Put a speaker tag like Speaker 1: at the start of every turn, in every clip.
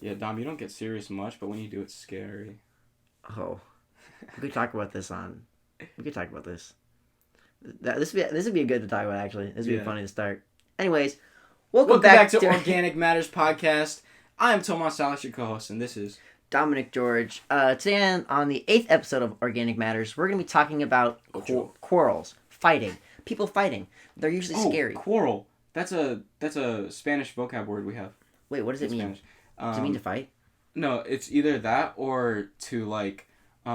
Speaker 1: Yeah, Dom, you don't get serious much, but when you do, it's scary.
Speaker 2: Oh, we could talk about this on. We could talk about this. This would be good to talk about actually. This would be
Speaker 1: Yeah.
Speaker 2: funny to start. Anyways, welcome
Speaker 1: Welcome back
Speaker 2: back
Speaker 1: to
Speaker 2: to
Speaker 1: Organic Matters Podcast. I am Tomas Salas, your co-host, and this is...
Speaker 2: Dominic George. Today on the 8th episode of Organic Matters, we're going to be talking about quarrels, fighting, people fighting. They're usually scary.
Speaker 1: Quarrel. That's a Spanish vocab word we have.
Speaker 2: Wait, what does it mean?
Speaker 1: Spanish.
Speaker 2: Does it mean to fight?
Speaker 1: No, it's either that or to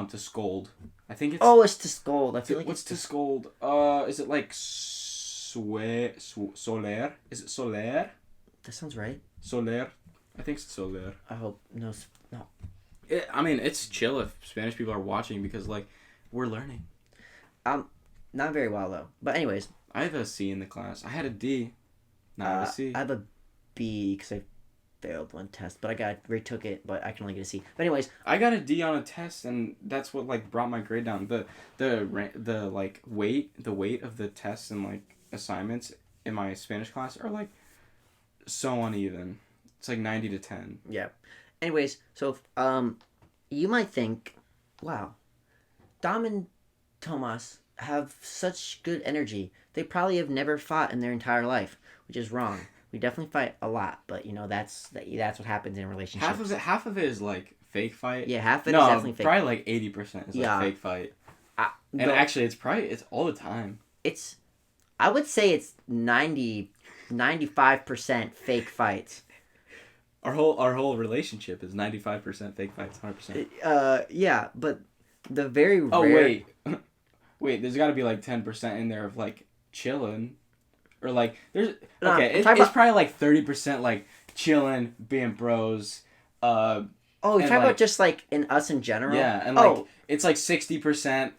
Speaker 1: to scold. I think it's...
Speaker 2: Oh, it's to scold. I feel like
Speaker 1: what's
Speaker 2: it's
Speaker 1: to scold? Is it like soler? Is it soler?
Speaker 2: That sounds right.
Speaker 1: Soler? I think it's soler.
Speaker 2: I hope no.
Speaker 1: It's chill if Spanish people are watching because we're learning.
Speaker 2: Not very well though. But anyways,
Speaker 1: I have a C in the class. I had a D. Now I have a C.
Speaker 2: I have a B because I failed one test, but I retook it, but I can only get a C. But anyways,
Speaker 1: I got a D on a test, and that's what brought my grade down. The weight of the tests and assignments in my Spanish class are so uneven. It's 90 to 10.
Speaker 2: Yeah. Anyways, so you might think, wow, Dom and Tomas have such good energy. They probably have never fought in their entire life, which is wrong. We definitely fight a lot, but that's what happens in relationships.
Speaker 1: Half of it is fake fight.
Speaker 2: Yeah, half of it is definitely fake.
Speaker 1: Probably 80% is fake fight. Actually, it's all the time.
Speaker 2: I would say it's 95% fake fights.
Speaker 1: Our whole relationship is 95% fake fights,
Speaker 2: 100%. Yeah, but the very rare...
Speaker 1: Oh wait, there's got to be 10% in there of chilling. Or there's it's probably 30% chilling, being bros.
Speaker 2: You're talking about just in us in general.
Speaker 1: Yeah, and it's 60%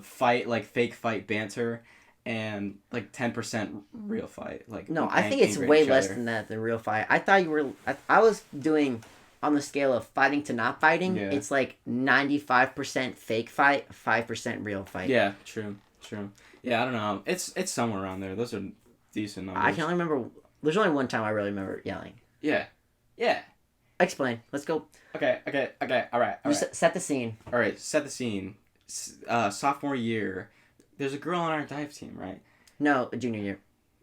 Speaker 1: fight, fake fight banter, and 10% real fight.
Speaker 2: No, I think it's way less than that, the real fight. I thought you were. I was doing on the scale of fighting to not fighting. Yeah. It's 95% fake fight, 5% real fight.
Speaker 1: Yeah, true. Yeah, I don't know. It's somewhere around there. Those are decent numbers.
Speaker 2: I can only remember. There's only one time I really remember yelling.
Speaker 1: Yeah.
Speaker 2: Explain. Let's go.
Speaker 1: Okay. All right.
Speaker 2: Set the scene.
Speaker 1: All right, set the scene. Sophomore year, there's a girl on our dive team, right?
Speaker 2: No, junior year.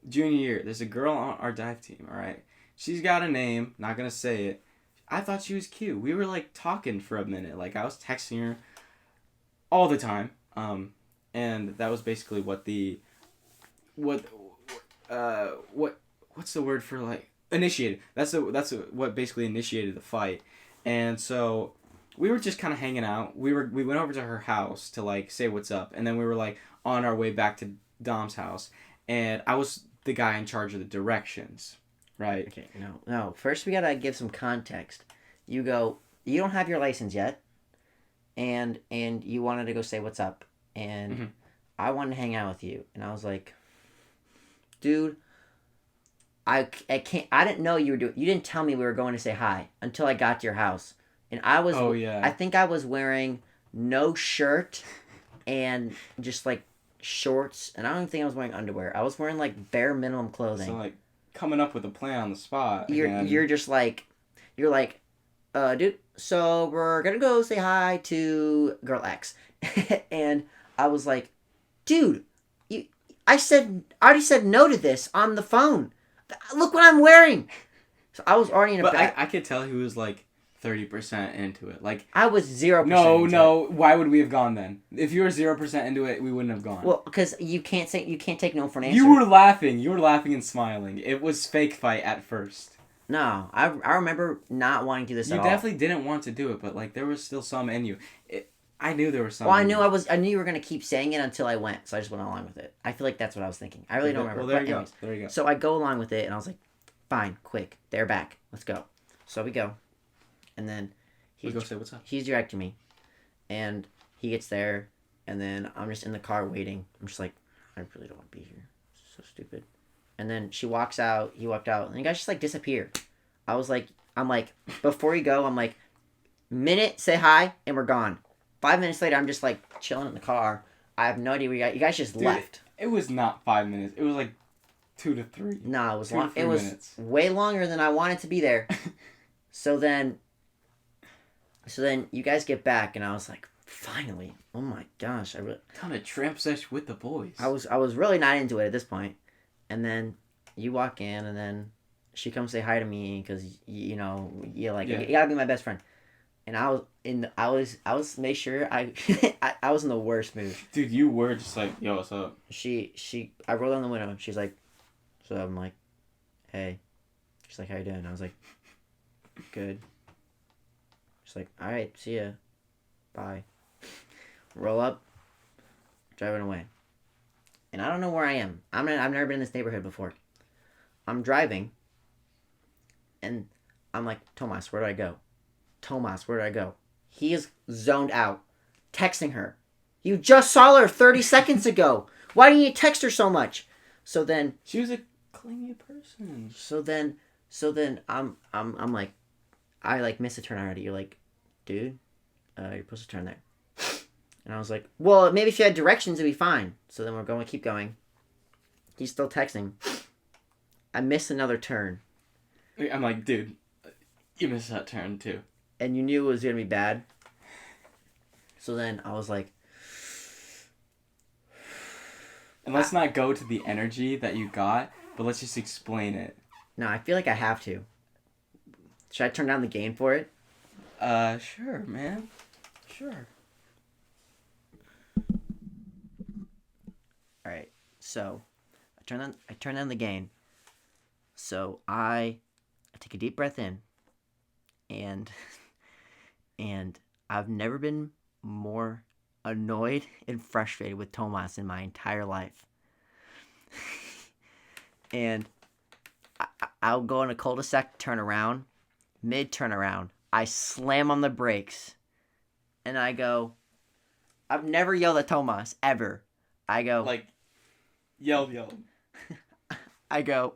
Speaker 1: Junior year, there's a girl on our dive team, all right? She's got a name, not gonna say it. I thought she was cute. We were talking for a minute. I was texting her all the time. And that was basically what's the word for initiated. That's what basically initiated the fight. And so we were just kind of hanging out. We went over to her house to say what's up, and then we were on our way back to Dom's house, and I was the guy in charge of the directions, right?
Speaker 2: Okay, no. First we gotta give some context. You don't have your license yet, and you wanted to go say what's up, and mm-hmm. I wanted to hang out with you, and I was like, dude, I can't. I didn't know you were doing. You didn't tell me we were going to say hi until I got to your house, and I was.
Speaker 1: Oh yeah.
Speaker 2: I think I was wearing no shirt, and just shorts, and I don't even think I was wearing underwear. I was wearing bare minimum clothing.
Speaker 1: So coming up with a plan on the spot.
Speaker 2: You're just dude. So we're gonna go say hi to girl X, and I was like, dude, I already said no to this on the phone. Look what I'm wearing. So I was already in a bad...
Speaker 1: I could tell he was 30% into it.
Speaker 2: I was 0%.
Speaker 1: No. Why would we have gone then? If you were 0% into it, we wouldn't have gone.
Speaker 2: Well, because you can't take no for an answer.
Speaker 1: You were laughing and smiling. It was fake fight at first.
Speaker 2: No, I remember not wanting to do this at all.
Speaker 1: You definitely didn't want to do it, but there was still some in you. I knew there was some.
Speaker 2: Well, I knew you were gonna keep saying it until I went, so I just went along with it. I feel like that's what I was thinking. I really don't remember.
Speaker 1: Well, there you go.
Speaker 2: So I go along with it, and I was like, fine, quick, they're back, let's go. So we go, and then
Speaker 1: we go say what's up.
Speaker 2: He's directing me, and he gets there, and then I'm just in the car waiting. I'm just like, I really don't want to be here. So stupid. And then she walks out. He walked out, and the guy just disappeared. I'm like, before you go, I'm like, minute, say hi, and we're gone. 5 minutes later, I'm just chilling in the car. I have no idea where you guys just left.
Speaker 1: It was not 5 minutes. It was 2 to 3.
Speaker 2: No, it was long. It was way longer than I wanted to be there. So then you guys get back, and I was like, finally, oh my gosh,
Speaker 1: Kind of tramp sesh with the boys.
Speaker 2: I was really not into it at this point. And then you walk in, and then she comes say hi to me because you know you're like you gotta be my best friend. And I was make sure I was in the worst mood.
Speaker 1: Dude, you were just like, yo, what's up?
Speaker 2: I rolled down the window. She's like, so I'm like, hey. She's like, how you doing? I was like, good. She's like, all right, see ya, bye. Roll up, driving away. And I don't know where I am. I've never been in this neighborhood before. I'm driving, and I'm like, Tomas, where do I go? Tomas, where do I go? He is zoned out, texting her. You just saw her 30 seconds ago. Why didn't you text her so much? So then
Speaker 1: she was a clingy person.
Speaker 2: So then I'm like, I like missed a turn already. You're like, dude, you're supposed to turn there. And I was like, well, maybe if you had directions, it'd be fine. So then we're going to keep going. He's still texting. I missed another turn.
Speaker 1: I'm like, dude, you missed that turn too.
Speaker 2: And you knew it was going to be bad. So then I was like...
Speaker 1: And let's not go to the energy that you got, but let's just explain it.
Speaker 2: No, I feel like I have to. Should I turn down the gain for it?
Speaker 1: Sure, man. Sure.
Speaker 2: Alright, so I turn down the gain. So I take a deep breath in, and I've never been more annoyed and frustrated with Tomas in my entire life. And I'll go in a cul-de-sac, turn around, mid-turn around. I slam on the brakes, and I go, I've never yelled at Tomas, ever. I go...
Speaker 1: Like, yell.
Speaker 2: I go...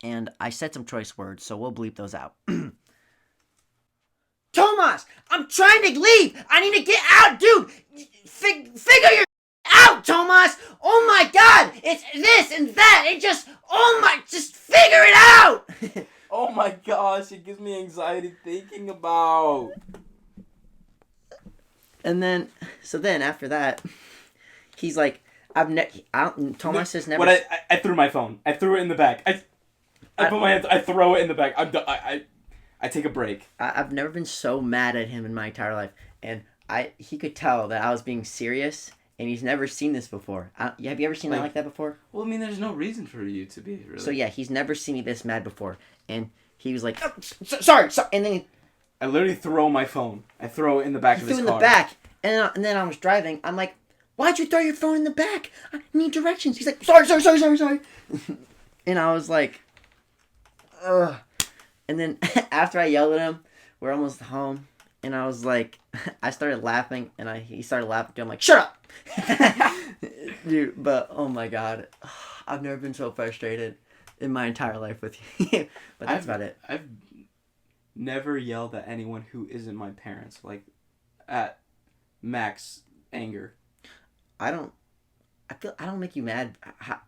Speaker 2: And I said some choice words, so we'll bleep those out. Tomas, I'm trying to leave. I need to get out, dude. Figure your out, Tomas. Oh my God, it's this and that. Just figure it out.
Speaker 1: Oh my gosh, it gives me anxiety thinking about.
Speaker 2: And then, after that, he's like, Tomas has never.
Speaker 1: What I threw my phone. I threw it in the back. I put my hands. I throw it in the back. I take a break.
Speaker 2: I've never been so mad at him in my entire life, and he could tell that I was being serious, and he's never seen this before. Have you ever seen that like that before?
Speaker 1: Well, I mean, there's no reason for you to be really.
Speaker 2: So yeah, he's never seen me this mad before, and he was like, oh, sorry, and then
Speaker 1: I literally throw my phone. I throw it in the back of his car.
Speaker 2: He threw in the back, and then I was driving. I'm like, why'd you throw your phone in the back? I need directions. He's like, sorry. And I was like, ugh. And then after I yelled at him, we're almost home, and I was like, I started laughing, and he started laughing too. I'm like, shut up, dude. But oh my God, I've never been so frustrated in my entire life with you. But that's about it.
Speaker 1: I've never yelled at anyone who isn't my parents, like at max anger.
Speaker 2: I don't make you mad.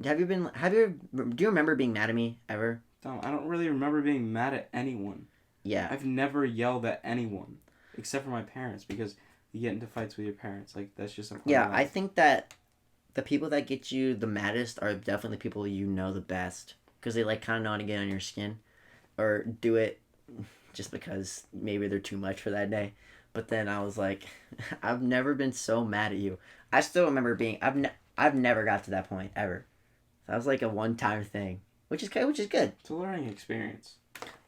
Speaker 2: Do you remember being mad at me ever?
Speaker 1: I don't really remember being mad at anyone.
Speaker 2: Yeah.
Speaker 1: I've never yelled at anyone except for my parents, because you get into fights with your parents. Like, that's just something.
Speaker 2: Yeah, I think that the people that get you the maddest are definitely the people you know the best, because they like kind of know how to get on your skin, or do it just because maybe they're too much for that day. But then I was like, I've never been so mad at you. I still remember I've never got to that point ever. That was like a one-time thing. Which is good.
Speaker 1: It's a learning experience.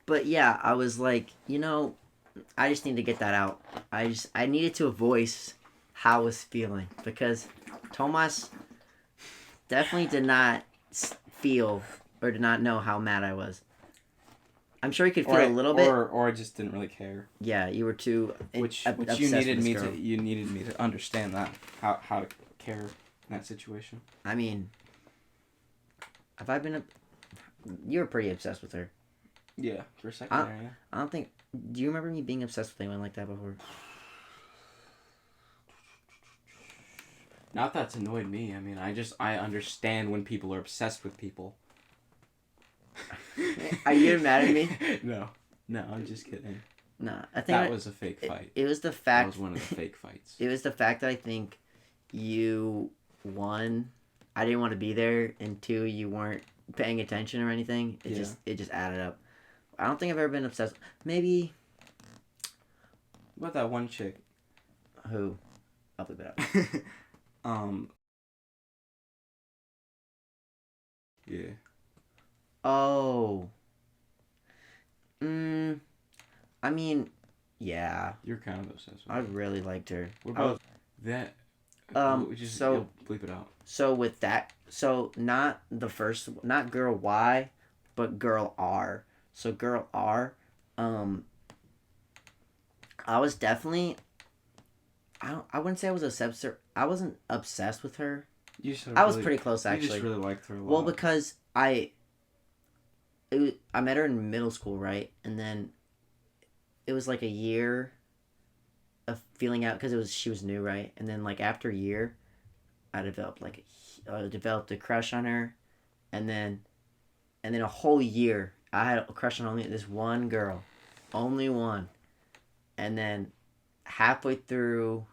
Speaker 2: But yeah, I was like, I just need to get that out. I needed to voice how I was feeling, because Tomas definitely did not feel or did not know how mad I was. I'm sure he could feel a little bit,
Speaker 1: or I just didn't really care.
Speaker 2: Yeah, you were too
Speaker 1: which you needed me to understand that how to care in that situation.
Speaker 2: I mean, have I been you were pretty obsessed with her.
Speaker 1: Yeah, for a second there, yeah.
Speaker 2: I don't think... Do you remember me being obsessed with anyone like that before?
Speaker 1: Not that's annoyed me. I mean, I understand when people are obsessed with people.
Speaker 2: Are you getting mad at me?
Speaker 1: No, I'm just kidding.
Speaker 2: Nah, I think
Speaker 1: That was a fake fight.
Speaker 2: It was the
Speaker 1: That
Speaker 2: fact.
Speaker 1: was one of the fake fights.
Speaker 2: It was the fact that I think you, one, I didn't want to be there, and two, you weren't paying attention or anything. It just added up. I don't think I've ever been obsessed. Maybe.
Speaker 1: What about that one chick?
Speaker 2: Who? I'll bleep it out.
Speaker 1: Yeah.
Speaker 2: Oh. I mean, yeah.
Speaker 1: You're kind of obsessed with
Speaker 2: I
Speaker 1: her.
Speaker 2: really liked her.
Speaker 1: What about that?
Speaker 2: So
Speaker 1: you'll bleep it out.
Speaker 2: So with that, not girl Y, but girl R. So girl R, I was definitely. I wouldn't say I was obsessed. I wasn't obsessed with her. I was pretty close actually.
Speaker 1: You just really liked her a lot.
Speaker 2: Well, because I met her in middle school, right, and then it was like a year of feeling out because she was new, right, and then like after a year, I developed a crush on her, and then a whole year I had a crush on only this one girl, only one, and then halfway through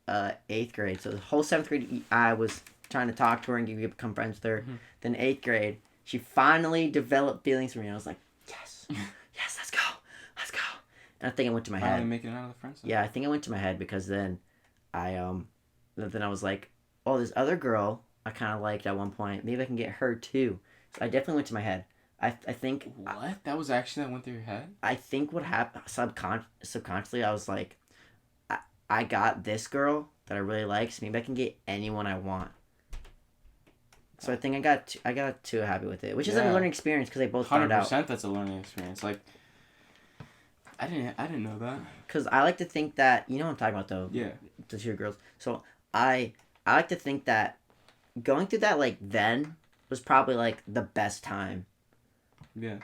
Speaker 2: 8th grade, so the whole 7th grade I was trying to talk to her and become friends with her. Mm-hmm. Then 8th grade, she finally developed feelings for me. I was like, yes, let's go. And I think it went to my head.
Speaker 1: Making it out of the friends.
Speaker 2: Yeah, I think it went to my head because then I was like, oh, this other girl I kind of liked at one point. Maybe I can get her too. So I definitely went to my head. I think.
Speaker 1: What? That was actually that went through your head?
Speaker 2: I think what happened subconsciously, I was like, I got this girl that I really like, so maybe I can get anyone I want. So I think I got too happy with it, which is a learning experience because they both found out.
Speaker 1: 100% that's a learning experience. Like, I didn't know that.
Speaker 2: Because I like to think that, you know what I'm talking about though.
Speaker 1: Yeah.
Speaker 2: The two girls. So I like to think that going through that like then was probably like the best time.
Speaker 1: Yeah.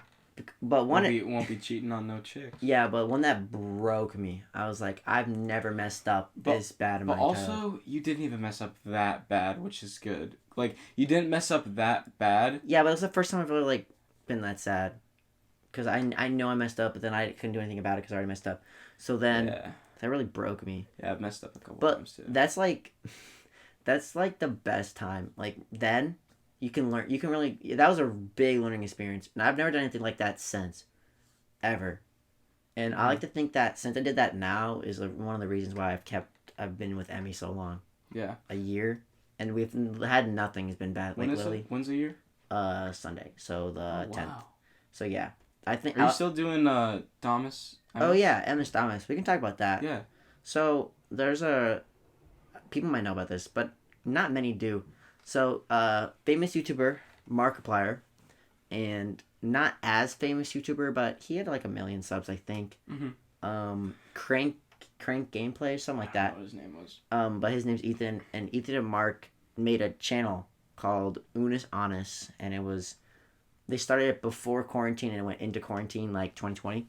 Speaker 2: But one
Speaker 1: won't be cheating on no chicks.
Speaker 2: Yeah, but one that broke me. I was like, I've never messed up this bad in my entire life.
Speaker 1: But also, you didn't even mess up that bad, which is good. Like, you didn't mess up that bad.
Speaker 2: Yeah, but it was the first time I've really like been that sad. Because I know I messed up, but then I couldn't do anything about it because I already messed up. So then that really broke me.
Speaker 1: Yeah, I've messed up a couple times too.
Speaker 2: But that's like the best time. Like then. You can learn. You can really. That was a big learning experience, and I've never done anything like that since, ever. And I like to think that since I did that now is one of the reasons why I've been with Emmy so long.
Speaker 1: Yeah.
Speaker 2: A year, and we've had nothing has been bad.
Speaker 1: When's the year?
Speaker 2: Sunday. So the 10th.
Speaker 1: Wow.
Speaker 2: So yeah, I think.
Speaker 1: Are you still doing Thomas?
Speaker 2: Oh yeah, Emmis Thomas. We can talk about that.
Speaker 1: Yeah.
Speaker 2: So there's people might know about this, but not many do. So, famous YouTuber, Markiplier, and not as famous YouTuber, but he had like 1 million subs, I think.
Speaker 1: Mm-hmm.
Speaker 2: Crank Gameplay, something like that.
Speaker 1: I don't know what his name was.
Speaker 2: But his name's Ethan, and Ethan and Mark made a channel called Unis Honest, and they started it before quarantine and it went into quarantine like 2020.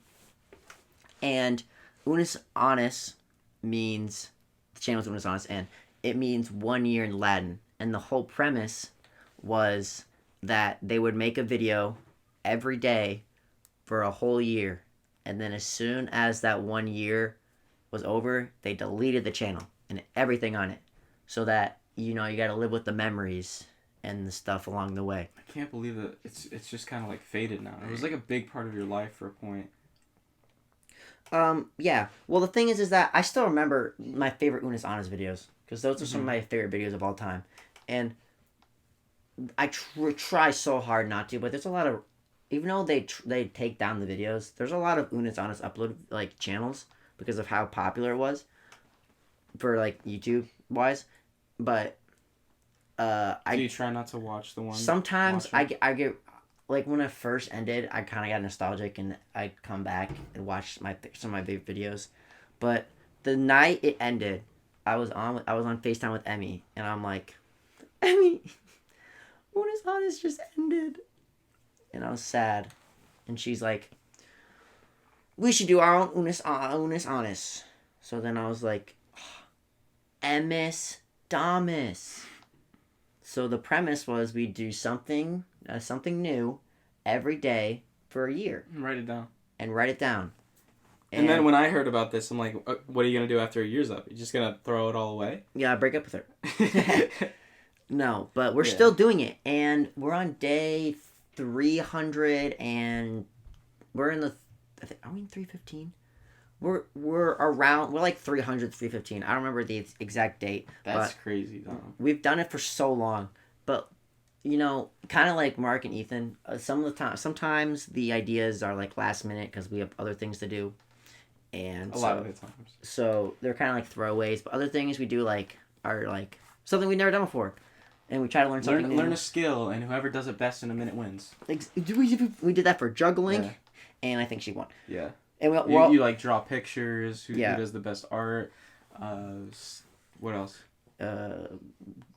Speaker 2: And Unis Honest means, the channel's Unis Honest, and it means 1 year in Latin. And the whole premise was that they would make a video every day for a whole year. And then as soon as that 1 year was over, they deleted the channel and everything on it. So that, you got to live with the memories and the stuff along the way.
Speaker 1: I can't believe that it's just kind of like faded now. It was like a big part of your life for a point.
Speaker 2: Yeah. Well, the thing is that I still remember my favorite Unis Honest videos. Because those are some of my favorite videos of all time. And I try so hard not to, but there's a lot of, even though they take down the videos, there's a lot of Unis Honest upload like channels because of how popular it was for like YouTube wise. But
Speaker 1: Do you try not to watch the one?
Speaker 2: Sometimes I get like when it first ended, I kind of got nostalgic and I'd come back and watch some of my favorite videos. But the night it ended, I was on FaceTime with Emmy and I'm like, Emmy, Unis Honest just ended. And I was sad. And she's like, we should do our own Unis Honest. So then I was like, Emmis Damas. So the premise was we do something new every day for a year
Speaker 1: Write it down.
Speaker 2: and write it down.
Speaker 1: And then when I heard about this, I'm like, what are you going to do after a year's up? You're just going to throw it all away?
Speaker 2: Yeah, break up with her. No, but we're still doing it. And we're on day 300 and we're in the... Are we in 315? We're around... We're like 300, 315. I don't remember the exact date.
Speaker 1: That's crazy, though.
Speaker 2: We've done it for so long. But, you know, kind of like Mark and Ethan, sometimes the ideas are like last minute because we have other things to do. And
Speaker 1: a lot of the times.
Speaker 2: So they're kind of like throwaways. But other things we do like are like something we've never done before. And we try to learn something new.
Speaker 1: Learn a skill, and whoever does it best in a minute wins.
Speaker 2: We did that for juggling, and I think she won.
Speaker 1: Yeah.
Speaker 2: And
Speaker 1: you like draw pictures, who does the best art, what else?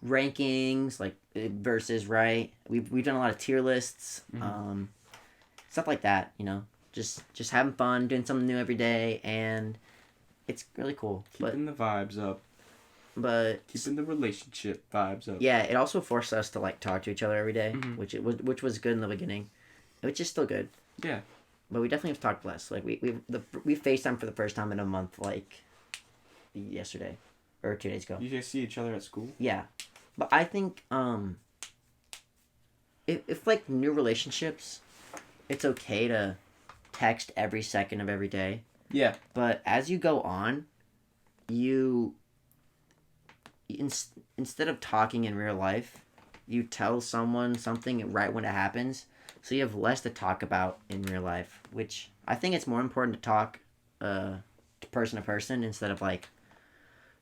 Speaker 2: Rankings, like versus, right? We've done a lot of tier lists, stuff like that, you know. Just having fun, doing something new every day, and it's really cool.
Speaker 1: Keeping the vibes up.
Speaker 2: But
Speaker 1: keeping the relationship vibes up.
Speaker 2: Yeah, it also forced us to like talk to each other every day, which was good in the beginning, which is still good.
Speaker 1: Yeah.
Speaker 2: But we definitely have talked less. Like we FaceTime for the first time in a month, like yesterday or 2 days ago.
Speaker 1: You guys see each other at school?
Speaker 2: Yeah, but I think if like new relationships, it's okay to text every second of every day.
Speaker 1: Yeah.
Speaker 2: But as you go on, instead of talking in real life, you tell someone something right when it happens, so you have less to talk about in real life, which I think it's more important to talk to person instead of like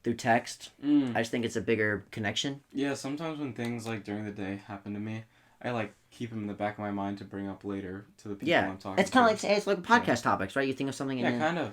Speaker 2: through text. I just think it's a bigger connection.
Speaker 1: Yeah, sometimes when things like during the day happen to me, I like keep them in the back of my mind to bring up later to the people I'm talking to.
Speaker 2: It's kind of like, it's like podcast topics, right? You think of something and
Speaker 1: kind of.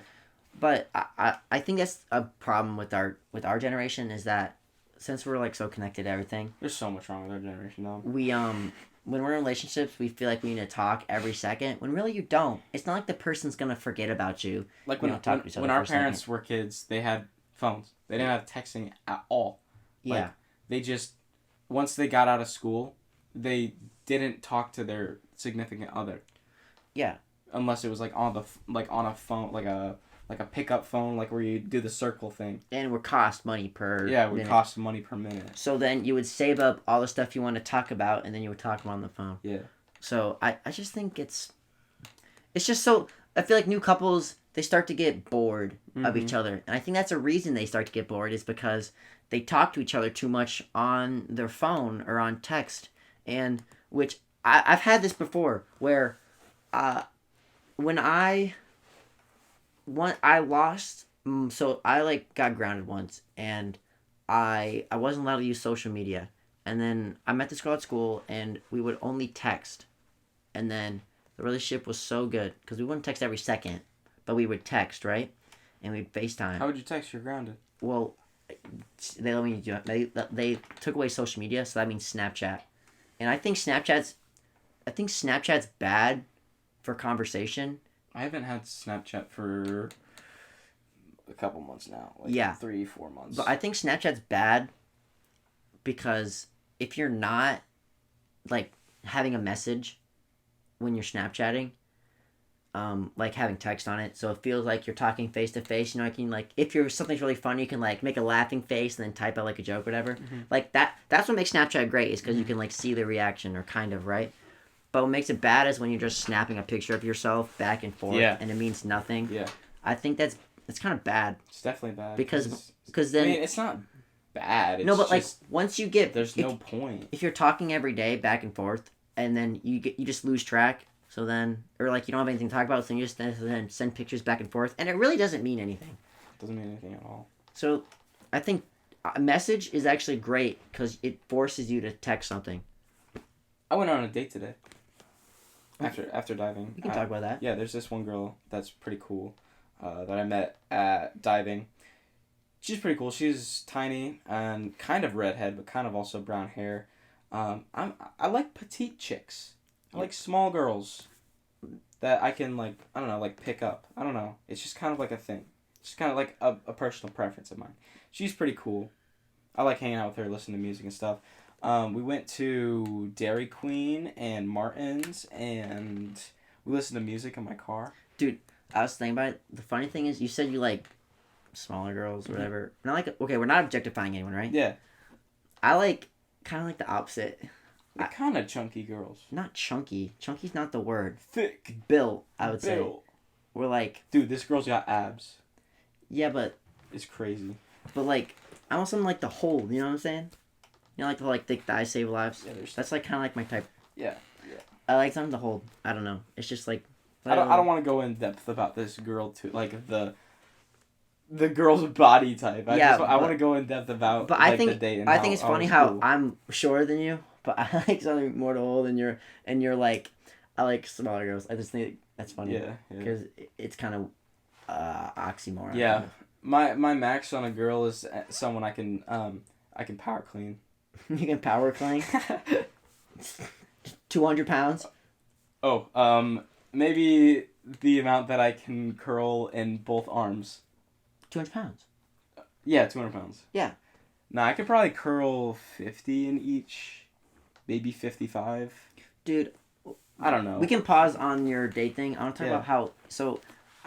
Speaker 2: But I think that's a problem with our generation, is that since we're like so connected to everything,
Speaker 1: there's so much wrong with our generation though.
Speaker 2: We when we're in relationships, we feel like we need to talk every second, when really you don't. It's not like the person's gonna forget about you.
Speaker 1: Like when our parents were kids, they had phones. They didn't have texting at all. Like, they just, once they got out of school, they didn't talk to their significant other. Yeah. Unless it was like on a phone, like a pickup phone, like where you do the circle thing.
Speaker 2: And it would cost money per
Speaker 1: minute. It would cost money per minute.
Speaker 2: So then you would save up all the stuff you want to talk about, and then you would talk about on the phone.
Speaker 1: Yeah.
Speaker 2: So I just think it's just so, I feel like new couples, they start to get bored of each other. And I think that's a reason they start to get bored, is because they talk to each other too much on their phone or on text. And which I've had this before, where when I lost, so I like got grounded once, and I wasn't allowed to use social media. And then I met this girl at school, and we would only text. And then the relationship was so good, because we wouldn't text every second, but we would text, right? And we'd FaceTime.
Speaker 1: How would you text? You're grounded.
Speaker 2: Well, they let me do it. They took away social media, so that means Snapchat. And I think Snapchat's bad for conversation.
Speaker 1: I haven't had Snapchat for a couple months now. Like 3-4 months.
Speaker 2: But I think Snapchat's bad because if you're not like having a message when you're Snapchatting, like having text on it, so it feels like you're talking face to face. You know, I can like, if something's really funny, you can like make a laughing face and then type out like a joke or whatever. Like that's what makes Snapchat great, is because you can like see the reaction, or kind of, right? But what makes it bad is when you're just snapping a picture of yourself back and forth, and it means nothing. Yeah. I think it's kind of bad.
Speaker 1: It's definitely bad.
Speaker 2: Because then,
Speaker 1: I mean, it's not bad. It's
Speaker 2: no, but
Speaker 1: just,
Speaker 2: like once you get,
Speaker 1: there's no point.
Speaker 2: If you're talking every day back and forth, and then you just lose track. So then, or like you don't have anything to talk about, so you just then send pictures back and forth, and it really doesn't mean anything.
Speaker 1: It doesn't mean anything at all.
Speaker 2: So, I think a message is actually great because it forces you to text something.
Speaker 1: I went on a date today. After diving.
Speaker 2: We can talk about that.
Speaker 1: Yeah, there's this one girl that's pretty cool that I met at diving. She's pretty cool. She's tiny and kind of redhead, but kind of also brown hair. I like petite chicks. I like small girls that I can pick up. I don't know. It's just kind of like a thing. It's just kind of like a personal preference of mine. She's pretty cool. I like hanging out with her, listening to music and stuff. We went to Dairy Queen and Martin's, and We listen to music in my car.
Speaker 2: Dude, I was thinking about it. The funny thing is, you said you like smaller girls or whatever. Not like, okay, we're not objectifying anyone, right?
Speaker 1: Yeah.
Speaker 2: I like, kind of like the opposite.
Speaker 1: They're kind of chunky girls.
Speaker 2: Not chunky. Chunky's not the word.
Speaker 1: Thick.
Speaker 2: Built, I would say. We're like...
Speaker 1: Dude, this girl's got abs.
Speaker 2: Yeah, but...
Speaker 1: It's crazy.
Speaker 2: But like, I want something like to hold, you know what I'm saying? You know, like the like thick thighs save lives?
Speaker 1: Yeah,
Speaker 2: that's like kind of like my type.
Speaker 1: Yeah.
Speaker 2: I like something to hold. I don't know. It's just like...
Speaker 1: I don't want to go in depth about this girl too, like the girl's body type. I want to go in depth about.
Speaker 2: But
Speaker 1: like,
Speaker 2: I think
Speaker 1: the date and
Speaker 2: I think it's funny
Speaker 1: cool.
Speaker 2: how I'm shorter than you, but I like something more to hold, and you're like, I like smaller girls. I just think that's funny.
Speaker 1: Yeah.
Speaker 2: Because it's kind of oxymoron.
Speaker 1: Yeah, kind of. My max on a girl is someone I can power clean.
Speaker 2: You can power clean. 200 pounds.
Speaker 1: Oh, maybe the amount that I can curl in both arms.
Speaker 2: 200 pounds.
Speaker 1: Yeah, 200 pounds.
Speaker 2: Yeah.
Speaker 1: Nah, I could probably curl 50 in each, maybe 55.
Speaker 2: Dude,
Speaker 1: I don't know.
Speaker 2: We can pause on your date thing. I want to talk about how. So.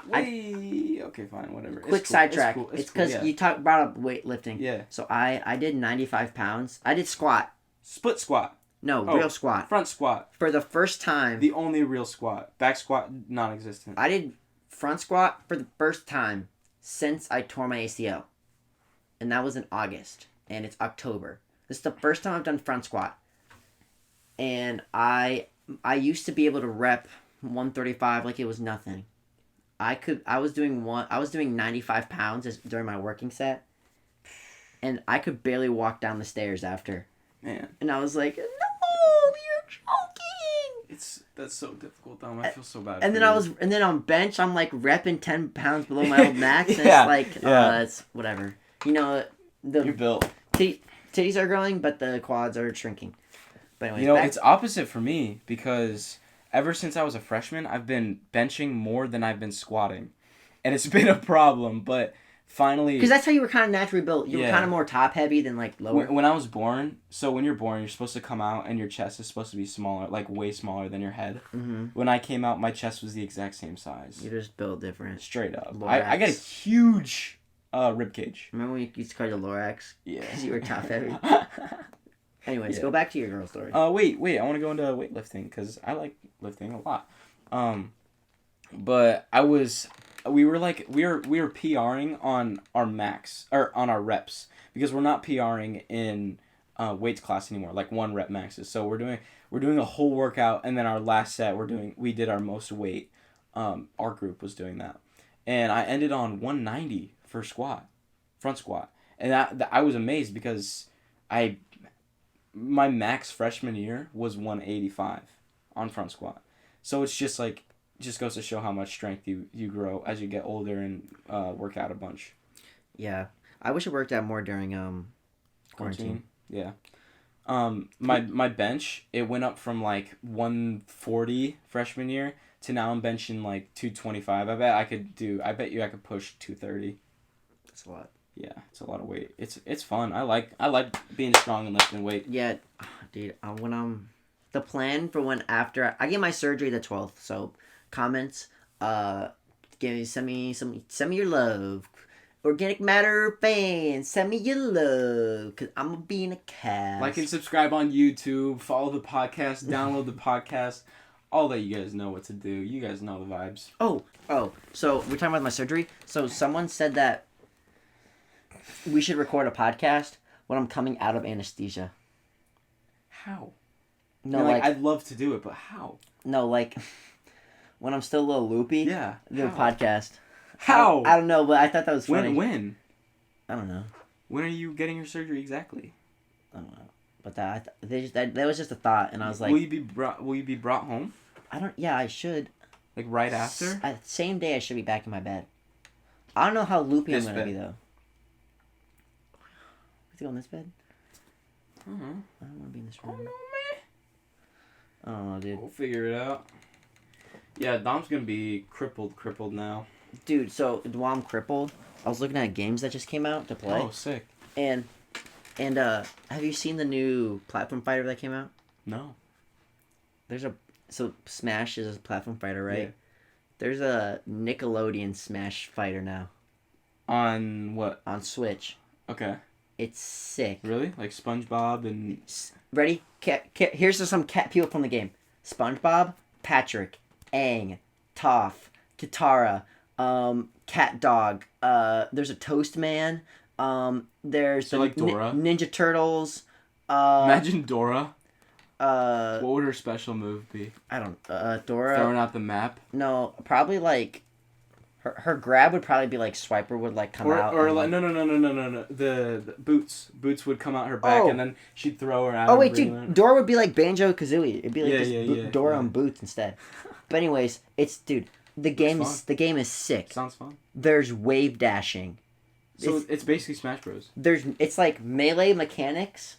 Speaker 1: Okay, fine, whatever.
Speaker 2: Quick sidetrack.
Speaker 1: It's
Speaker 2: because
Speaker 1: cool, yeah.
Speaker 2: you brought up weightlifting.
Speaker 1: Yeah.
Speaker 2: So I did 95 pounds. I did squat.
Speaker 1: Split squat.
Speaker 2: No, real squat.
Speaker 1: Front squat.
Speaker 2: For the first time.
Speaker 1: The only real squat. Back squat, non-existent.
Speaker 2: I did front squat for the first time since I tore my ACL. And that was in August. And it's October. This is the first time I've done front squat. And I used to be able to rep 135 like it was nothing. I was doing 95 pounds during my working set. And I could barely walk down the stairs after.
Speaker 1: Man.
Speaker 2: And I was like, no, you're joking.
Speaker 1: That's so difficult, Dom. I feel so bad.
Speaker 2: And then on bench, I'm like repping 10 pounds below my old max. And it's like, it's whatever. You know,
Speaker 1: you're built.
Speaker 2: Titties are growing, but the quads are shrinking. But anyways,
Speaker 1: you know, it's opposite for me because ever since I was a freshman, I've been benching more than I've been squatting. And it's been a problem, but finally...
Speaker 2: Because that's how you were kind of naturally built. You were kind of more top-heavy than, like, lower.
Speaker 1: When I was born... So when you're born, you're supposed to come out and your chest is supposed to be smaller, like way smaller than your head.
Speaker 2: Mm-hmm.
Speaker 1: When I came out, my chest was the exact same size.
Speaker 2: You just built different.
Speaker 1: Straight up. I got a huge rib cage.
Speaker 2: Remember when you used to call you Lorax?
Speaker 1: Yeah.
Speaker 2: Because you were top-heavy? Anyways, go back to your girl story.
Speaker 1: Wait. I want to go into weightlifting because I like lifting a lot. But we were PRing on our max or on our reps because we're not PRing in weights class anymore, like 1 rep maxes. So we're doing a whole workout, and then our last set we did our most weight. Our group was doing that, and I ended on 190 for front squat, and that I was amazed because my max freshman year was 185 on front squat. So it's just goes to show how much strength you grow as you get older and work out a bunch. Yeah.
Speaker 2: I wish I worked out more during quarantine.
Speaker 1: Yeah. My bench, it went up from like 140 freshman year to now I'm benching like 225. I bet you I could push 230.
Speaker 2: That's a lot.
Speaker 1: Yeah, it's a lot of weight. It's fun. I like being strong and lifting weight.
Speaker 2: Yeah, dude. When the plan for when after I get my surgery the 12th. So comments, send me your love. Organic Matter fans, send me your love, cause I'm gonna be in a cast.
Speaker 1: Like and subscribe on YouTube. Follow the podcast. Download the podcast. I'll let you guys know what to do. You guys know the vibes.
Speaker 2: Oh. So we're talking about my surgery. So someone said that we should record a podcast when I'm coming out of anesthesia.
Speaker 1: How?
Speaker 2: No, like
Speaker 1: I'd love to do it, but how?
Speaker 2: No, like when I'm still a little loopy.
Speaker 1: Yeah.
Speaker 2: Do a podcast.
Speaker 1: How?
Speaker 2: I don't know, but I thought that was funny.
Speaker 1: When?
Speaker 2: I don't know.
Speaker 1: When are you getting your surgery exactly?
Speaker 2: I don't know. But that was just a thought, and I was like,
Speaker 1: Will you be brought home?
Speaker 2: Yeah, I should.
Speaker 1: Like right after?
Speaker 2: Same day I should be back in my bed. I don't know how loopy I'm gonna be though. Let's go in this bed. I don't want to be in this room.
Speaker 1: Oh no, man.
Speaker 2: I don't know, dude.
Speaker 1: We'll figure it out. Yeah, Dom's gonna be crippled now.
Speaker 2: Dude, so while I'm crippled, I was looking at games that just came out to play.
Speaker 1: Oh, sick.
Speaker 2: And have you seen the new platform fighter that came out?
Speaker 1: No.
Speaker 2: There's a So Smash is a platform fighter, right?
Speaker 1: Yeah.
Speaker 2: There's a Nickelodeon Smash fighter now
Speaker 1: On what?
Speaker 2: on Switch.
Speaker 1: Okay.
Speaker 2: It's sick.
Speaker 1: Really? Like SpongeBob and...
Speaker 2: Ready? Here's some cat people from the game. SpongeBob, Patrick, Aang, Toph, Katara, Cat Dog. There's a Toast Man. There's
Speaker 1: So like Dora?
Speaker 2: Ninja Turtles.
Speaker 1: Imagine Dora.
Speaker 2: What
Speaker 1: would her special move be?
Speaker 2: I don't. Dora.
Speaker 1: Throwing out the map?
Speaker 2: No, probably like. Her grab would probably be like Swiper would like come out.
Speaker 1: Or like no. The boots would come out her back and then she'd throw her out.
Speaker 2: Oh wait, dude, Dora would be like Banjo Kazooie. It'd be like Dora on boots instead. But anyways, the game is sick.
Speaker 1: Sounds fun.
Speaker 2: There's wave dashing.
Speaker 1: So it's basically Smash Bros.
Speaker 2: It's like melee mechanics,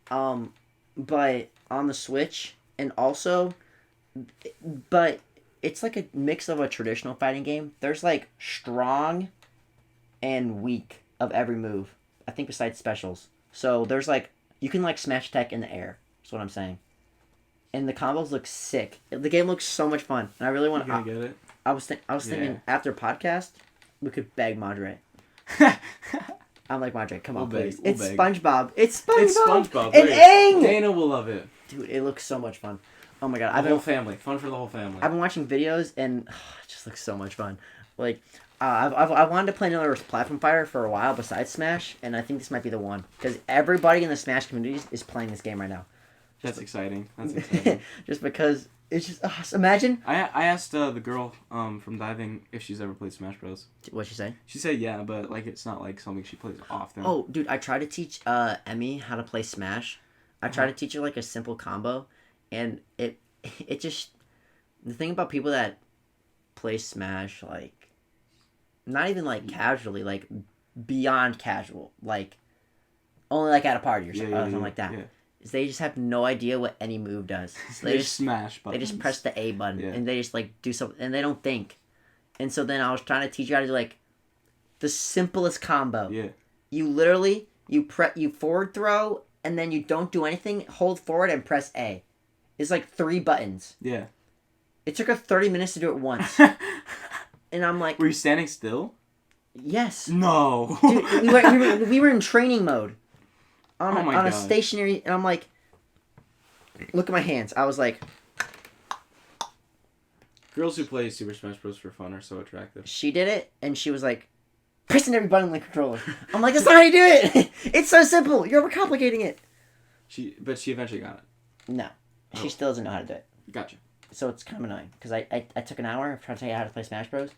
Speaker 2: but on the Switch, and also, but it's like a mix of a traditional fighting game. There's like strong and weak of every move. I think besides specials. So there's like you can like smash attack in the air. That's what I'm saying. And the combos look sick. The game looks so much fun, and I really want
Speaker 1: to get it.
Speaker 2: I was thinking after podcast we could beg Madre. I'm like, Madre, come on, please. It's SpongeBob. It's SpongeBob. And Aang!
Speaker 1: Dana will love it.
Speaker 2: Dude, it looks so much fun. Oh my god.
Speaker 1: The whole family. Fun for the whole family.
Speaker 2: I've been watching videos and it just looks so much fun. Like, I wanted to play another platform fighter for a while besides Smash, and I think this might be the one. Because everybody in the Smash community is playing this game right now.
Speaker 1: That's exciting.
Speaker 2: Just because it's just, imagine.
Speaker 1: I asked the girl from diving if she's ever played Smash Bros.
Speaker 2: What'd she say?
Speaker 1: She said yeah, but like it's not like something she plays often.
Speaker 2: Oh, dude, I tried to teach Emmy how to play Smash. I tried to teach her like a simple combo, and it just the thing about people that play Smash like not even like casually, like beyond casual, like only like at a party or something like that. Yeah. Is they just have no idea what any move does. So
Speaker 1: they just smash buttons.
Speaker 2: They just press the A button and they just like do something and they don't think. And so then I was trying to teach you how to do like the simplest combo.
Speaker 1: Yeah.
Speaker 2: You literally you forward throw and then you don't do anything, hold forward and press A. It's like 3 buttons.
Speaker 1: Yeah.
Speaker 2: It took her 30 minutes to do it once. And I'm like,
Speaker 1: were you standing still?
Speaker 2: Yes.
Speaker 1: No.
Speaker 2: Dude, we were in training mode. On
Speaker 1: God.
Speaker 2: A stationary, and I'm like, look at my hands. I was like,
Speaker 1: girls who play Super Smash Bros. For fun are so attractive.
Speaker 2: She did it, and she was like, pressing every button on the controller. I'm like, that's not how you do it. It's so simple. You're overcomplicating it.
Speaker 1: But she eventually got it.
Speaker 2: No, she still doesn't know how to do it.
Speaker 1: Gotcha.
Speaker 2: So it's kind of annoying because I took an hour of trying to tell you how to play Smash Bros.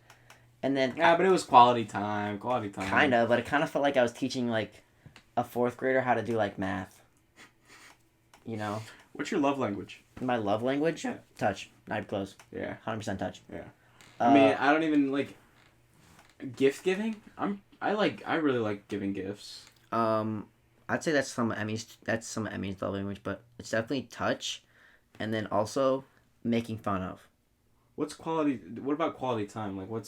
Speaker 2: And then
Speaker 1: but it was quality time.
Speaker 2: Kind of, but it kind of felt like I was teaching like a 4th grader how to do like math. You know.
Speaker 1: What's your love language?
Speaker 2: My love language?
Speaker 1: Yeah.
Speaker 2: Touch. Knife close.
Speaker 1: Yeah.
Speaker 2: 100% touch.
Speaker 1: Yeah. I mean, I don't even like gift giving. I really like giving gifts.
Speaker 2: I'd say that's some of Emmy's love language, but it's definitely touch, and then also making fun of.
Speaker 1: What about quality time? Like, do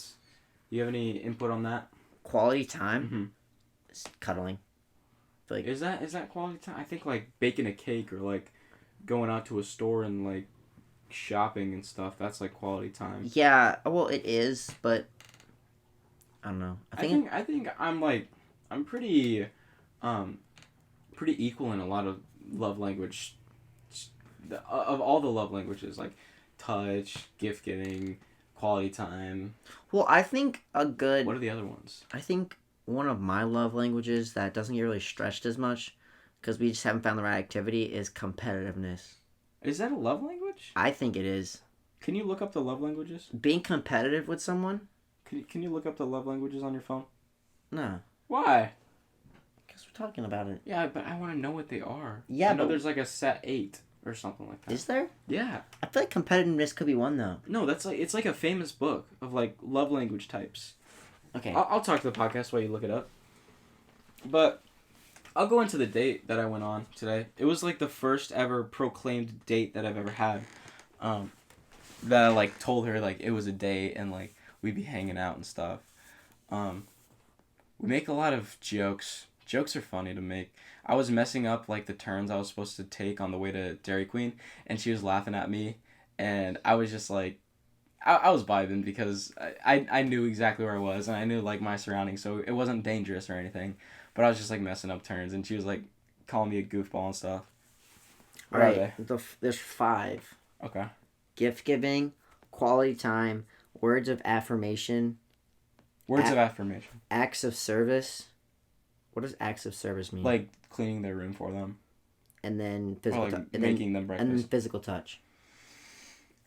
Speaker 1: you have any input on that?
Speaker 2: Quality time?
Speaker 1: Mm-hmm.
Speaker 2: It's cuddling. Like,
Speaker 1: is that quality time? I think like baking a cake or like going out to a store and like shopping and stuff. That's like quality time.
Speaker 2: Yeah, well, it is, but I don't know. I
Speaker 1: think I'm pretty equal in a lot of love language. Of all the love languages, like touch, gift giving, quality time.
Speaker 2: Well, I think what
Speaker 1: are the other ones?
Speaker 2: I think one of my love languages that doesn't get really stretched as much because we just haven't found the right activity is competitiveness.
Speaker 1: Is that a love language?
Speaker 2: I think it is.
Speaker 1: Can you look up the love languages?
Speaker 2: Being competitive with someone?
Speaker 1: Can you look up the love languages on your phone?
Speaker 2: No.
Speaker 1: Why?
Speaker 2: Because we're talking about it.
Speaker 1: Yeah, but I want to know what they are.
Speaker 2: Yeah,
Speaker 1: I know there's like a set 8 or something like that.
Speaker 2: Is there?
Speaker 1: Yeah.
Speaker 2: I feel like competitiveness could be one though.
Speaker 1: No, it's like a famous book of like love language types.
Speaker 2: Okay.
Speaker 1: I'll talk to the podcast while you look it up. But I'll go into the date that I went on today. It was like the first ever proclaimed date that I've ever had. That I like told her like it was a date and like we'd be hanging out and stuff. We make a lot of jokes. Jokes are funny to make. I was messing up like the turns I was supposed to take on the way to Dairy Queen, and she was laughing at me. and I was just like, I was vibing because I knew exactly where I was, and I knew like my surroundings, so it wasn't dangerous or anything. But I was just like messing up turns, and she was like calling me a goofball and stuff.
Speaker 2: All
Speaker 1: What are
Speaker 2: right, there's 5.
Speaker 1: they? Okay.
Speaker 2: Gift giving, quality time, words of affirmation,
Speaker 1: Words of affirmation.
Speaker 2: acts of service. What does acts of service mean?
Speaker 1: Like cleaning their room for them.
Speaker 2: And then
Speaker 1: Or
Speaker 2: physical
Speaker 1: like
Speaker 2: touch.
Speaker 1: making them breakfast.
Speaker 2: And then physical touch.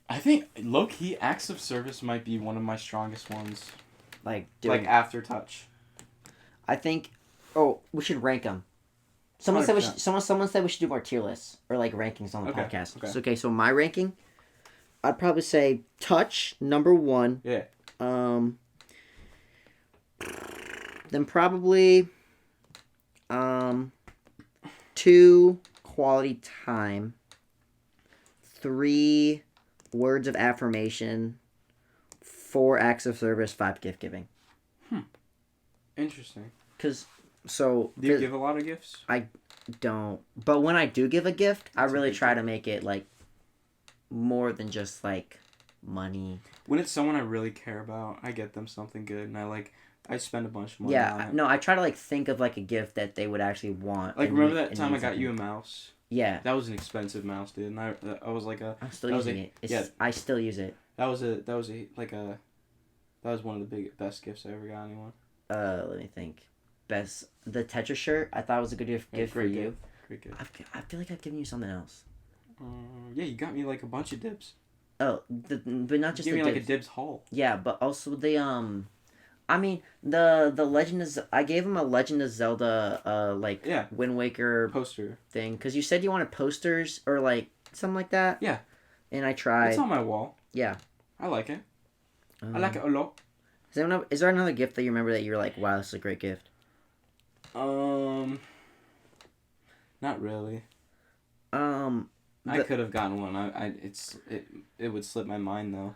Speaker 1: I think low key acts of service might be one of my strongest ones.
Speaker 2: Like doing.
Speaker 1: Like after touch.
Speaker 2: I think. Oh, we should rank them. Someone said
Speaker 1: 100%.
Speaker 2: someone said we should do more tier lists or like rankings on the
Speaker 1: Okay,
Speaker 2: podcast.
Speaker 1: okay.
Speaker 2: So my ranking, I'd probably say touch number 1.
Speaker 1: Yeah.
Speaker 2: Then probably 2 quality time, 3 words of affirmation, 4 acts of service, 5 gift giving.
Speaker 1: Interesting.
Speaker 2: Do
Speaker 1: you give a lot of gifts?
Speaker 2: I don't. But when I do give a gift, I
Speaker 1: That's a
Speaker 2: really
Speaker 1: good
Speaker 2: try
Speaker 1: gift.
Speaker 2: to make it like more than just like money.
Speaker 1: When it's someone I really care about, I get them something good, and I spend a bunch of money on
Speaker 2: Yeah,
Speaker 1: it.
Speaker 2: no, I try to like think of like a gift that they would actually want.
Speaker 1: Like
Speaker 2: and
Speaker 1: remember
Speaker 2: need-
Speaker 1: that
Speaker 2: and
Speaker 1: time I
Speaker 2: need
Speaker 1: got you a
Speaker 2: something.
Speaker 1: mouse?
Speaker 2: Yeah,
Speaker 1: That was an expensive mouse, dude. And I was like
Speaker 2: I'm still
Speaker 1: that was
Speaker 2: using it.
Speaker 1: yeah.
Speaker 2: I still use it.
Speaker 1: that was one of the best gifts I ever got anyone.
Speaker 2: Let me think. The Tetra shirt. I thought was a good gift
Speaker 1: Yeah,
Speaker 2: for
Speaker 1: great
Speaker 2: you.
Speaker 1: gift. Great gift.
Speaker 2: I feel like I've given you something else.
Speaker 1: Yeah, you got me like a bunch of dips.
Speaker 2: Oh, but not just
Speaker 1: Give
Speaker 2: the
Speaker 1: me like a
Speaker 2: dibs.
Speaker 1: dibs haul.
Speaker 2: Yeah, but also the I mean the Legend of I gave him a Legend of Zelda like
Speaker 1: Yeah.
Speaker 2: Wind Waker
Speaker 1: Poster.
Speaker 2: thing because you said you wanted posters or like something like that.
Speaker 1: Yeah.
Speaker 2: And I tried.
Speaker 1: It's on my wall.
Speaker 2: Yeah.
Speaker 1: I like it. I like it a lot.
Speaker 2: Is there another gift that you remember that you're like, wow, this is a great gift?
Speaker 1: Not really.
Speaker 2: I
Speaker 1: could have gotten one. It would slip my mind though,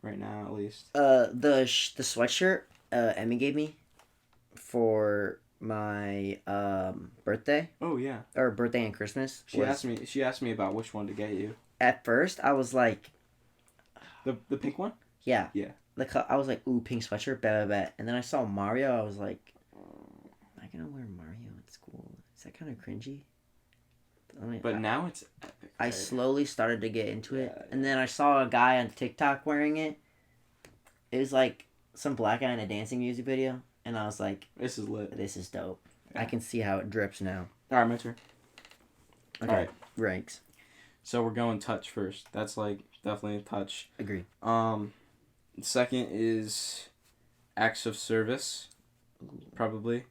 Speaker 1: right now at least.
Speaker 2: the sweatshirt Emmy gave me for my birthday
Speaker 1: Oh yeah.
Speaker 2: or birthday and Christmas.
Speaker 1: She asked me about which one to get you.
Speaker 2: At first, I was like,
Speaker 1: The pink one.
Speaker 2: yeah,
Speaker 1: Yeah.
Speaker 2: Like I was like, ooh, pink sweatshirt, bet. And then I saw Mario. I was like, am I gonna wear Mario at school? Is that kind of cringy?
Speaker 1: But now it's epic.
Speaker 2: I
Speaker 1: right?
Speaker 2: slowly started to get into it,
Speaker 1: Yeah,
Speaker 2: and then I saw a guy on TikTok wearing it. It was like some black guy in a dancing music video, and I was like,
Speaker 1: This is lit.
Speaker 2: "This is dope."
Speaker 1: Yeah.
Speaker 2: I can see how it drips now.
Speaker 1: All right, my turn.
Speaker 2: Okay,
Speaker 1: All right.
Speaker 2: ranks.
Speaker 1: So we're going touch first. That's like definitely a touch.
Speaker 2: Agree.
Speaker 1: Second is acts of service, probably.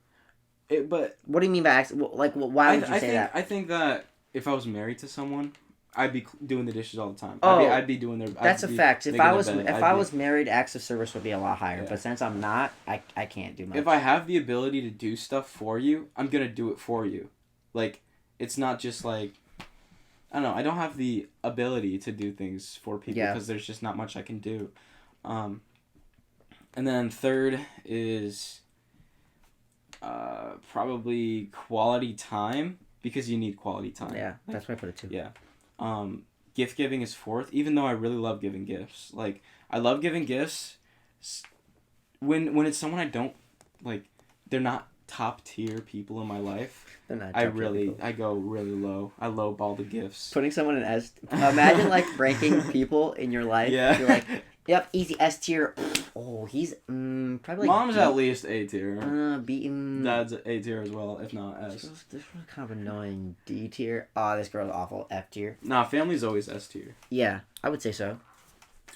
Speaker 1: But
Speaker 2: What do you mean by why would you say that?
Speaker 1: I think that if I was married to someone, I'd be doing the dishes all the time.
Speaker 2: Oh,
Speaker 1: I'd be doing their.
Speaker 2: That's a
Speaker 1: I'd be
Speaker 2: fact. If
Speaker 1: making
Speaker 2: I
Speaker 1: their
Speaker 2: was
Speaker 1: bed.
Speaker 2: if
Speaker 1: I'd
Speaker 2: I
Speaker 1: be-
Speaker 2: was married, acts of service would be a lot higher.
Speaker 1: Yeah.
Speaker 2: But since I'm not, I can't do much.
Speaker 1: If I have the ability to do stuff for you, I'm gonna do it for you. Like, it's not just like, I don't know. I don't have the ability to do things for people because there's just not much I can do. And then third is probably quality time because you need quality time.
Speaker 2: Yeah, that's why I put it too.
Speaker 1: Yeah. Gift giving is fourth, even though I really love giving gifts. Like, I love giving gifts when it's someone I don't, like, they're not top tier people in my life.
Speaker 2: They're not
Speaker 1: I
Speaker 2: top-tier
Speaker 1: go really low. I lowball the gifts.
Speaker 2: putting someone in S. Imagine like ranking people in your life.
Speaker 1: Yeah.
Speaker 2: You're like, yep, easy S tier. Oh, he's probably like
Speaker 1: Mom's
Speaker 2: B,
Speaker 1: at least A tier.
Speaker 2: B.
Speaker 1: Dad's A tier as well, if not S.
Speaker 2: This was kind of annoying. D tier. Oh, this girl's awful. F tier.
Speaker 1: Nah, family's always S tier.
Speaker 2: Yeah, I would say so.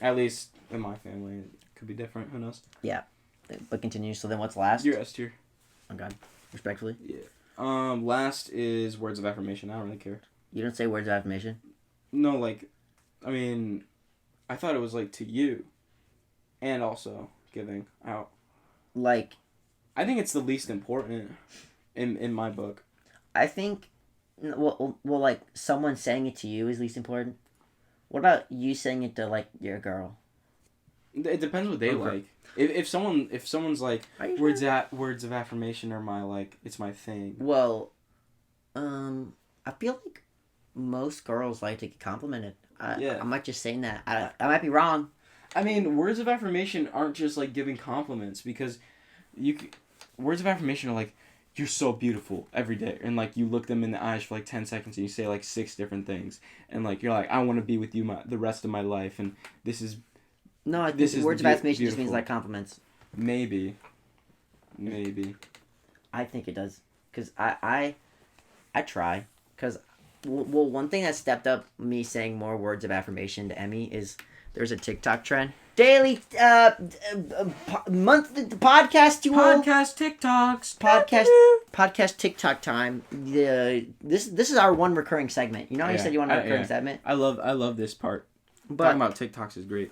Speaker 1: At least in my family. It could be different. Who knows?
Speaker 2: But continue. So then, what's last?
Speaker 1: You're S tier.
Speaker 2: Oh God, respectfully.
Speaker 1: Yeah. Last is words of affirmation. I don't really care.
Speaker 2: You don't say words of affirmation.
Speaker 1: No, like, I mean, I thought it was like to you, and also giving out.
Speaker 2: Like,
Speaker 1: I think it's the least important, in my book.
Speaker 2: I think, well, like someone saying it to you is least important. What about you saying it to like your girl?
Speaker 1: It depends what they
Speaker 2: Okay.
Speaker 1: like. If someone's like
Speaker 2: Are you
Speaker 1: words
Speaker 2: sure?
Speaker 1: words of affirmation are my like it's my thing.
Speaker 2: Well, I feel like most girls like to get complimented.
Speaker 1: Yeah.
Speaker 2: I'm not just saying that. I might be wrong.
Speaker 1: I mean, words of affirmation aren't just like giving compliments, because words of affirmation are like, you're so beautiful every day, and like you look them in the eyes for like 10 seconds and you say like 6 different things, and like you're like, I want to be with you the rest of my life, and this is
Speaker 2: No, I
Speaker 1: this
Speaker 2: think
Speaker 1: is
Speaker 2: words of affirmation just
Speaker 1: beautiful.
Speaker 2: means like compliments.
Speaker 1: Maybe.
Speaker 2: I think it does, because I try, because well, one thing that stepped up me saying more words of affirmation to Emmy is there's a TikTok trend. Daily, monthly podcast, you all.
Speaker 1: Podcast TikToks.
Speaker 2: Podcast TikTok time. This is our one recurring segment. You know how you said you want a recurring segment?
Speaker 1: I love this part.
Speaker 2: But
Speaker 1: Talking about TikToks is great.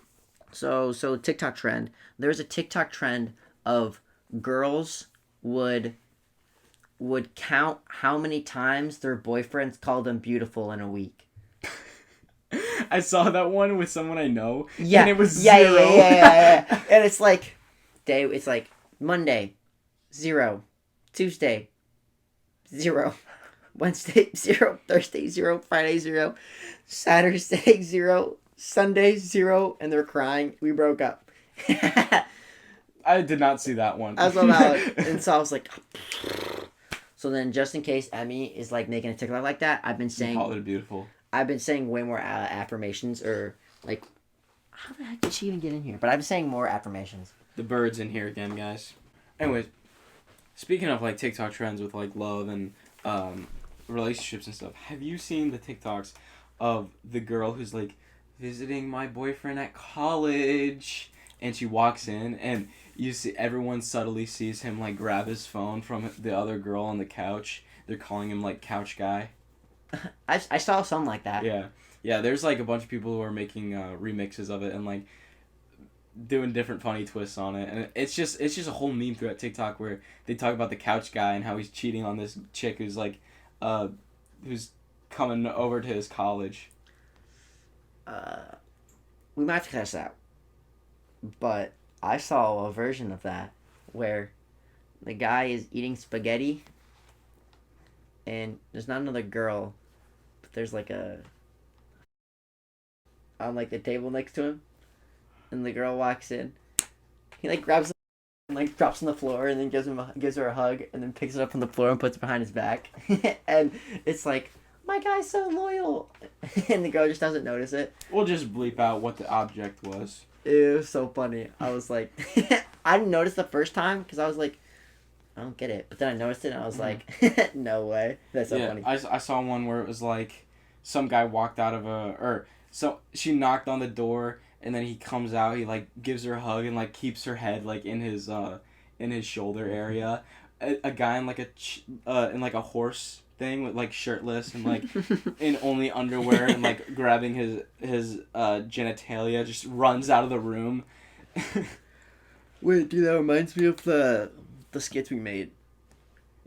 Speaker 2: so TikTok trend. There's a TikTok trend of girls would count how many times their boyfriends called them beautiful in a week.
Speaker 1: I saw that one with someone I know.
Speaker 2: Yeah,
Speaker 1: and it was
Speaker 2: yeah,
Speaker 1: 0.
Speaker 2: yeah. And it's like it's like Monday, 0, Tuesday, 0, Wednesday, 0, Thursday, 0, Friday, 0, Saturday, 0, Sunday, 0, and they're crying. We broke up.
Speaker 1: I did not see that one.
Speaker 2: I saw that one, and so I was like. So then, just in case Emmy is like making a TikTok like that, I've been saying.
Speaker 1: Call it beautiful.
Speaker 2: I've been saying way more affirmations, or like, how the heck did she even get in here? But I've been saying more affirmations.
Speaker 1: The bird's in here again, guys. Anyways, speaking of like TikTok trends with like love and relationships and stuff, have you seen the TikToks of the girl who's like visiting my boyfriend at college, and she walks in and you see everyone subtly sees him like grab his phone from the other girl on the couch. They're calling him like couch guy.
Speaker 2: I saw some like that.
Speaker 1: Yeah. There's like a bunch of people who are making remixes of it and like doing different funny twists on it, and it's just a whole meme throughout TikTok where they talk about the couch guy and how he's cheating on this chick who's like, who's coming over to his college.
Speaker 2: We might have to catch that, but I saw a version of that where the guy is eating spaghetti, and there's not another girl, but there's like a on like the table next to him, and the girl walks in. He like grabs and like drops on the floor, and then gives her a hug, and then picks it up from the floor and puts it behind his back, and it's like, my guy's so loyal, and the girl just doesn't notice it.
Speaker 1: We'll just bleep out what the object was.
Speaker 2: It was so funny. I was like, I didn't notice the first time because I was like, I don't get it. But then I noticed it and I was like, no way. That's so funny.
Speaker 1: I saw one where it was like some guy walked out of so she knocked on the door and then he comes out. He like gives her a hug and like keeps her head like in his shoulder area. A guy in like a horse thing with like shirtless and like in only underwear and like grabbing his genitalia just runs out of the room.
Speaker 2: Wait, dude, that reminds me of the skits we made.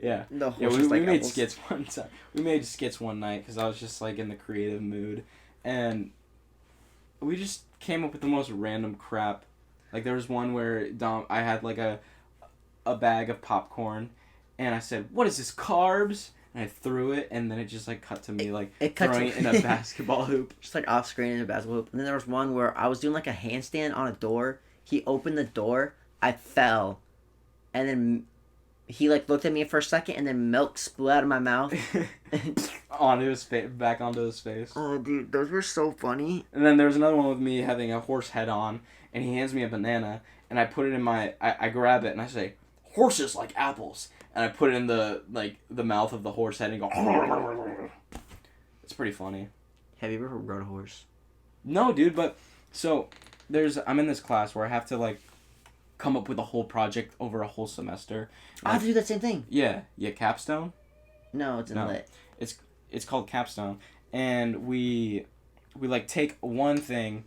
Speaker 1: Yeah. We made skits one time. We made skits one night because I was just like in the creative mood, and we just came up with the most random crap. Like there was one where I had like a bag of popcorn, and I said, "What is this, carbs?" And I threw it, and then it just like cut to me like throwing it in a basketball hoop.
Speaker 2: Just like off screen in a basketball hoop. And then there was one where I was doing like a handstand on a door. He opened the door, I fell, and then he like looked at me for a second, and then milk split out of my mouth.
Speaker 1: Onto his face, back onto his face.
Speaker 2: Oh, dude, those were so funny.
Speaker 1: And then there was another one with me having a horse head on, and he hands me a banana, and I put it in I grab it, and I say, "Horses like apples." And I put it in the mouth of the horse head and go. It's pretty funny.
Speaker 2: Have you ever rode a horse?
Speaker 1: No, dude, but so I'm in this class where I have to like come up with a whole project over a whole semester.
Speaker 2: I have to do that same thing.
Speaker 1: Yeah, capstone.
Speaker 2: No, it's in lit.
Speaker 1: It's called capstone, and we like take one thing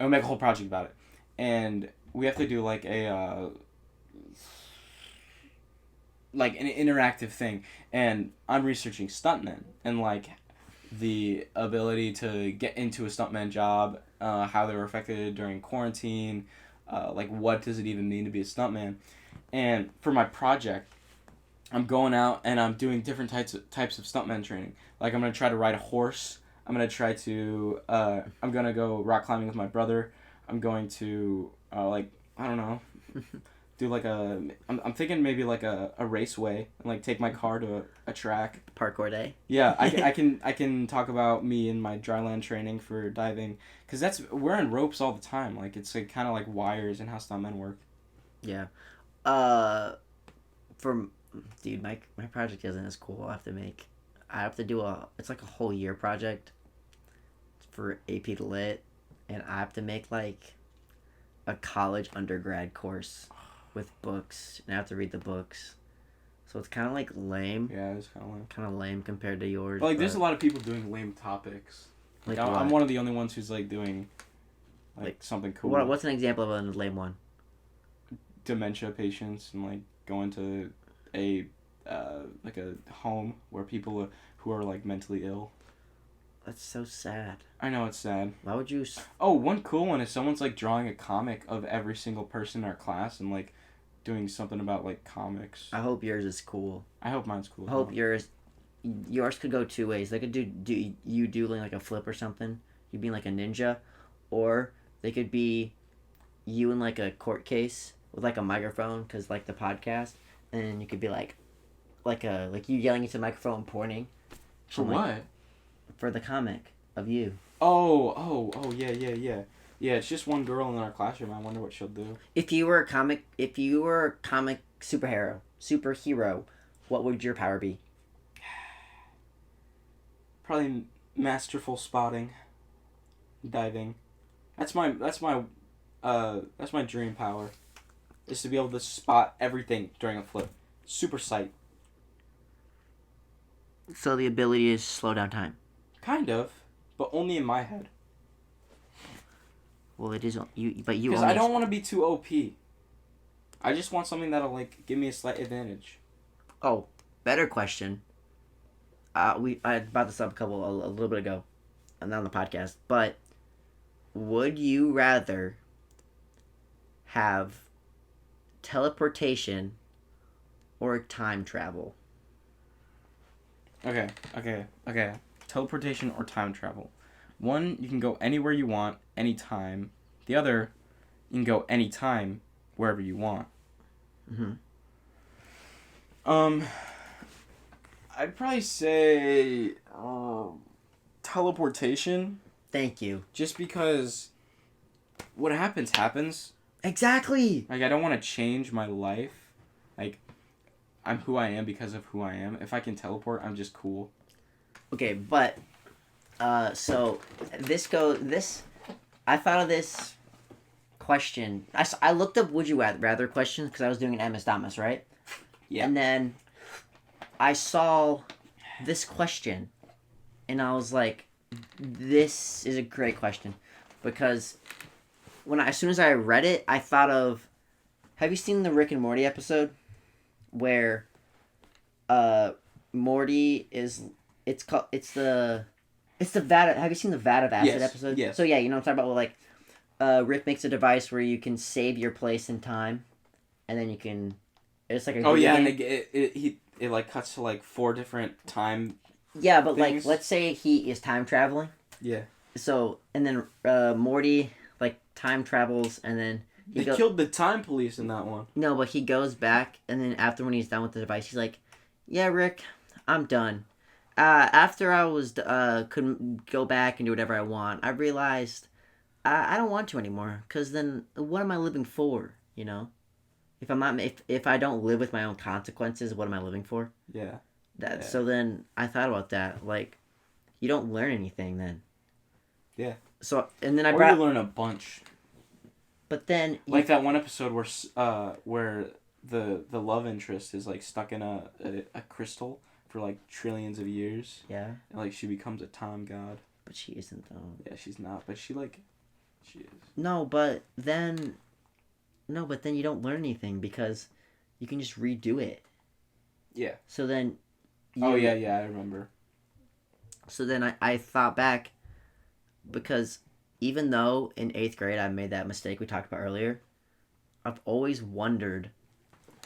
Speaker 1: and we make a whole project about it, and we have to do like a like an interactive thing, and I'm researching stuntmen and like the ability to get into a stuntman job, how they were affected during quarantine, like what does it even mean to be a stuntman. And for my project, I'm going out and I'm doing different types of stuntman training. Like I'm gonna try to ride a horse, I'm gonna try to. I'm gonna go rock climbing with my brother. I'm going to like I don't know, do like a. I'm thinking maybe like a raceway and like take my car to a track.
Speaker 2: Parkour day.
Speaker 1: Yeah, I can talk about me and my dryland training for diving, cause we're in ropes all the time. Like it's like kind of like wires and how stuntmen work.
Speaker 2: Yeah. For dude, my project isn't as cool. I have to do it's like a whole year project for AP.8, and I have to make like a college undergrad course with books, and I have to read the books. So it's kind of like lame.
Speaker 1: Yeah, it's kind of lame.
Speaker 2: Kind of lame compared to yours.
Speaker 1: But like, there's a lot of people doing lame topics. Like I'm one of the only ones who's like doing like something cool.
Speaker 2: What's an example of a lame one?
Speaker 1: Dementia patients and like going to a like a home where people who are like mentally ill.
Speaker 2: That's so sad.
Speaker 1: I know, it's sad.
Speaker 2: Why would you?
Speaker 1: Oh, one cool one is someone's like drawing a comic of every single person in our class and like doing something about like comics.
Speaker 2: I hope yours is cool.
Speaker 1: I hope mine's cool.
Speaker 2: I hope yours could go two ways. They could do you doing like a flip or something. You being like a ninja, or they could be you in like a court case with like a microphone, cause like the podcast, and you could be like you yelling into the microphone, pointing.
Speaker 1: For what?
Speaker 2: For the comic of you.
Speaker 1: Oh, yeah. Yeah, it's just one girl in our classroom. I wonder what she'll do.
Speaker 2: If you were a comic superhero, what would your power be?
Speaker 1: Probably masterful spotting, diving. That's my dream power. Is to be able to spot everything during a flip. Super sight.
Speaker 2: So the ability is slow down time.
Speaker 1: Kind of, but only in my head.
Speaker 2: Well, it is you, but you.
Speaker 1: Because I don't want to be too OP. I just want something that'll like give me a slight advantage.
Speaker 2: Oh, better question. I brought this up a little bit ago, and on the podcast. But would you rather have teleportation or time travel?
Speaker 1: Okay. Teleportation or time travel. One, you can go anywhere you want, anytime. The other, you can go anytime, wherever you want.
Speaker 2: Mm-hmm.
Speaker 1: I'd probably say teleportation.
Speaker 2: Thank you.
Speaker 1: Just because what happens.
Speaker 2: Exactly.
Speaker 1: Like, I don't want to change my life. Like, I'm who I am because of who I am. If I can teleport, I'm just cool.
Speaker 2: Okay, but so I thought of this question. I looked up would you rather questions because I was doing an MS Damas, right?
Speaker 1: Yeah.
Speaker 2: And then I saw this question, and I was like, this is a great question, because as soon as I read it, I thought of, have you seen the Rick and Morty episode where Morty is it's the vat. Have you seen the vat of acid episode?
Speaker 1: Yes.
Speaker 2: So yeah, you know what I'm talking about. Like, Rick makes a device where you can save your place in time, and then you can. It's like a.
Speaker 1: Oh yeah, and it like cuts to like 4 different time.
Speaker 2: Yeah, but
Speaker 1: things.
Speaker 2: like, let's say he is time traveling.
Speaker 1: Yeah.
Speaker 2: So and then Morty like time travels, and then
Speaker 1: they killed the time police in that one.
Speaker 2: No, but he goes back, and then after when he's done with the device, he's like, "Yeah, Rick, I'm done. After I was couldn't go back and do whatever I want, I realized I don't want to anymore. Cause then what am I living for? You know, if I don't live with my own consequences, what am I living for?
Speaker 1: Yeah.
Speaker 2: So then I thought about that. Like, you don't learn anything then.
Speaker 1: Yeah.
Speaker 2: So and then
Speaker 1: you learn a bunch.
Speaker 2: But then
Speaker 1: like that one episode where the love interest is like stuck in a crystal for like trillions of years.
Speaker 2: Yeah.
Speaker 1: And like she becomes a time god.
Speaker 2: But she isn't though.
Speaker 1: Yeah, she's not. But she is.
Speaker 2: No, but then you don't learn anything because you can just redo it.
Speaker 1: Yeah.
Speaker 2: So then.
Speaker 1: I remember.
Speaker 2: So then I thought back, because even though in 8th grade I made that mistake we talked about earlier, I've always wondered.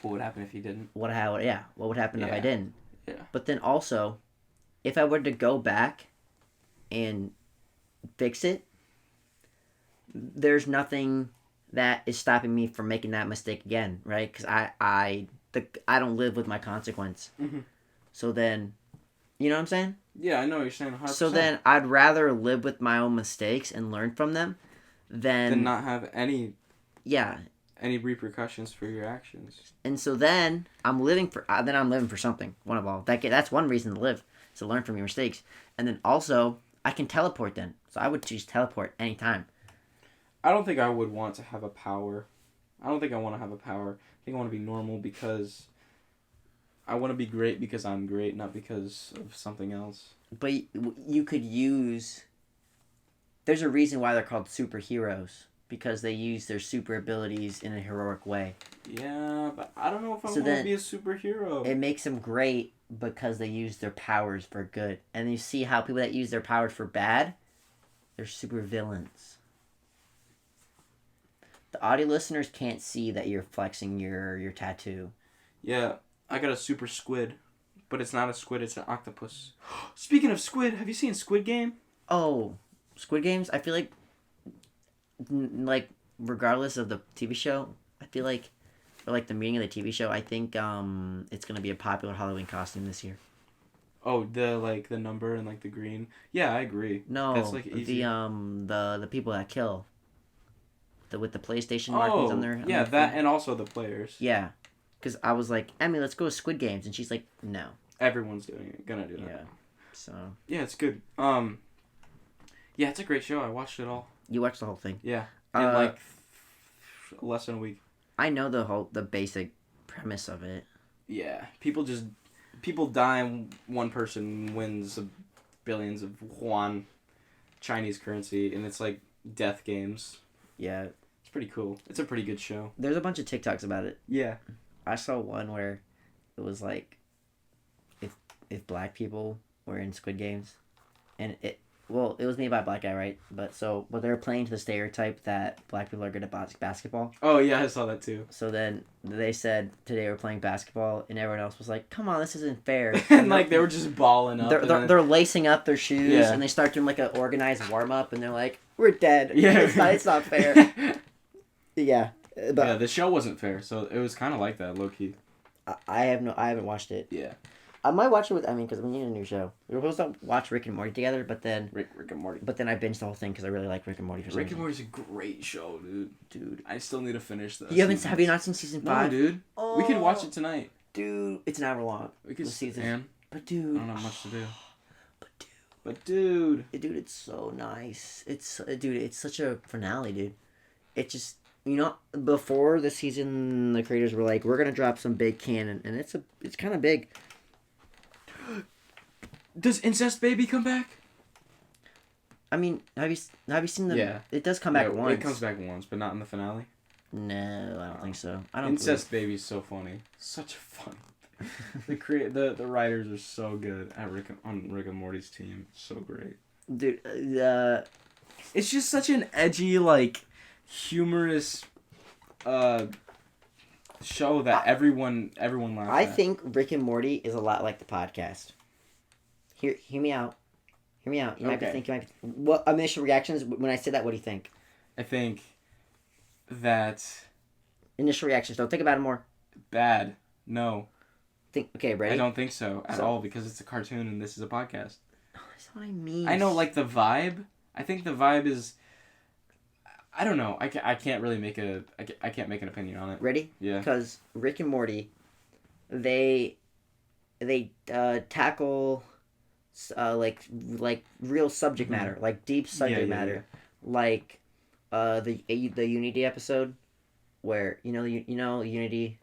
Speaker 1: What would happen if you didn't?
Speaker 2: What would happen if I didn't?
Speaker 1: Yeah.
Speaker 2: But then also, if I were to go back and fix it, there's nothing that is stopping me from making that mistake again, right? Because I don't live with my consequence.
Speaker 1: Mm-hmm.
Speaker 2: So then, you know what I'm saying?
Speaker 1: Yeah, I know what you're saying 100%.
Speaker 2: So then I'd rather live with my own mistakes and learn from them than
Speaker 1: not have any repercussions for your actions.
Speaker 2: And so then I'm living for something. One of all that's one reason to live, is to learn from your mistakes. And then also I can teleport then, so I would choose teleport anytime.
Speaker 1: I don't think I would want to have a power. I don't think I want to have a power. I think I want to be normal because I want to be great because I'm great, not because of something else.
Speaker 2: But you could use. There's a reason why they're called superheroes, because they use their super abilities in a heroic way.
Speaker 1: Yeah, but I don't know if I want to be a superhero.
Speaker 2: It makes them great because they use their powers for good. And you see how people that use their powers for bad, they're super villains. The audio listeners can't see that you're flexing your tattoo.
Speaker 1: Yeah, I got a super squid. But it's not a squid, it's an octopus. Speaking of squid, have you seen Squid Game?
Speaker 2: Oh, Squid Games? I feel like regardless of the TV show, I feel like, or like the meaning of the TV show, I think it's going to be a popular Halloween costume this year.
Speaker 1: Oh, the number and like the green. Yeah, I agree.
Speaker 2: No,
Speaker 1: that's like easy.
Speaker 2: The people that kill. With the PlayStation markings on their
Speaker 1: yeah,
Speaker 2: their
Speaker 1: that
Speaker 2: feet.
Speaker 1: and also the players.
Speaker 2: Yeah. Because I was like, Emmy, let's go to Squid Games. And she's like, no.
Speaker 1: Everyone's gonna do that.
Speaker 2: Yeah. So.
Speaker 1: Yeah, it's good. Yeah, it's a great show. I watched it all.
Speaker 2: You watched the whole thing?
Speaker 1: Yeah. In less than a week.
Speaker 2: I know the basic premise of it.
Speaker 1: Yeah. People die and one person wins billions of yuan Chinese currency, and it's like death games.
Speaker 2: Yeah.
Speaker 1: It's pretty cool. It's a pretty good show.
Speaker 2: There's a bunch of TikToks about it.
Speaker 1: Yeah.
Speaker 2: I saw one where it was like if black people were in Squid Games, and it was made by a black guy, right? But they were playing to the stereotype that black people are good at basketball.
Speaker 1: Oh yeah, I saw that too.
Speaker 2: So then they said today we're playing basketball, and everyone else was like, "Come on, this isn't fair."
Speaker 1: And like they were just balling up.
Speaker 2: They're lacing up their shoes, and they start doing like an organized warm up, and they're like, "We're dead.
Speaker 1: Yeah,
Speaker 2: it's not fair." Yeah. But
Speaker 1: yeah, the show wasn't fair, so it was kind of like that, low key.
Speaker 2: I haven't watched it.
Speaker 1: Yeah.
Speaker 2: I might watch it because we need a new show. We were supposed to watch Rick and Morty together, but then
Speaker 1: Rick and Morty.
Speaker 2: But then I binged the whole thing because I really like Rick and Morty.
Speaker 1: Rick and Morty's a great show, dude. Dude, I still need to finish this.
Speaker 2: Have you not seen season 5?
Speaker 1: No, dude.
Speaker 2: Oh,
Speaker 1: we could watch it tonight.
Speaker 2: Dude, it's an hour long.
Speaker 1: We could
Speaker 2: season.
Speaker 1: Man,
Speaker 2: but dude,
Speaker 1: I don't have much to do.
Speaker 2: But
Speaker 1: dude,
Speaker 2: it's so nice. It's such a finale, dude. It just before the season, the creators were like, we're gonna drop some big canon, and it's kind of big.
Speaker 1: Does Incest Baby come back?
Speaker 2: I mean, have you seen the?
Speaker 1: Yeah.
Speaker 2: It does come back once.
Speaker 1: It comes back once, but not in the finale.
Speaker 2: No, I don't think so.
Speaker 1: Incest Baby's so funny. Such a fun. The writers are so good at Rick and Morty's team. It's so great.
Speaker 2: Dude,
Speaker 1: it's just such an edgy, like, humorous show that everyone laughs
Speaker 2: I
Speaker 1: at.
Speaker 2: think Rick and Morty is a lot like the podcast. Hear me out. Hear me out. You might be thinking, what initial reactions when I say that? What do you think?
Speaker 1: I think that
Speaker 2: initial reactions. Don't think about it more.
Speaker 1: Bad. No.
Speaker 2: Okay, ready?
Speaker 1: I don't think so at all because it's a cartoon and this is a podcast.
Speaker 2: Oh, that's what I mean.
Speaker 1: I know, like, the vibe. I think the vibe is. I don't know. I can't really make I can't make an opinion on it.
Speaker 2: Ready?
Speaker 1: Yeah.
Speaker 2: Because Rick and Morty, they tackle like real subject matter, like deep subject matter, like the Unity episode, where Unity,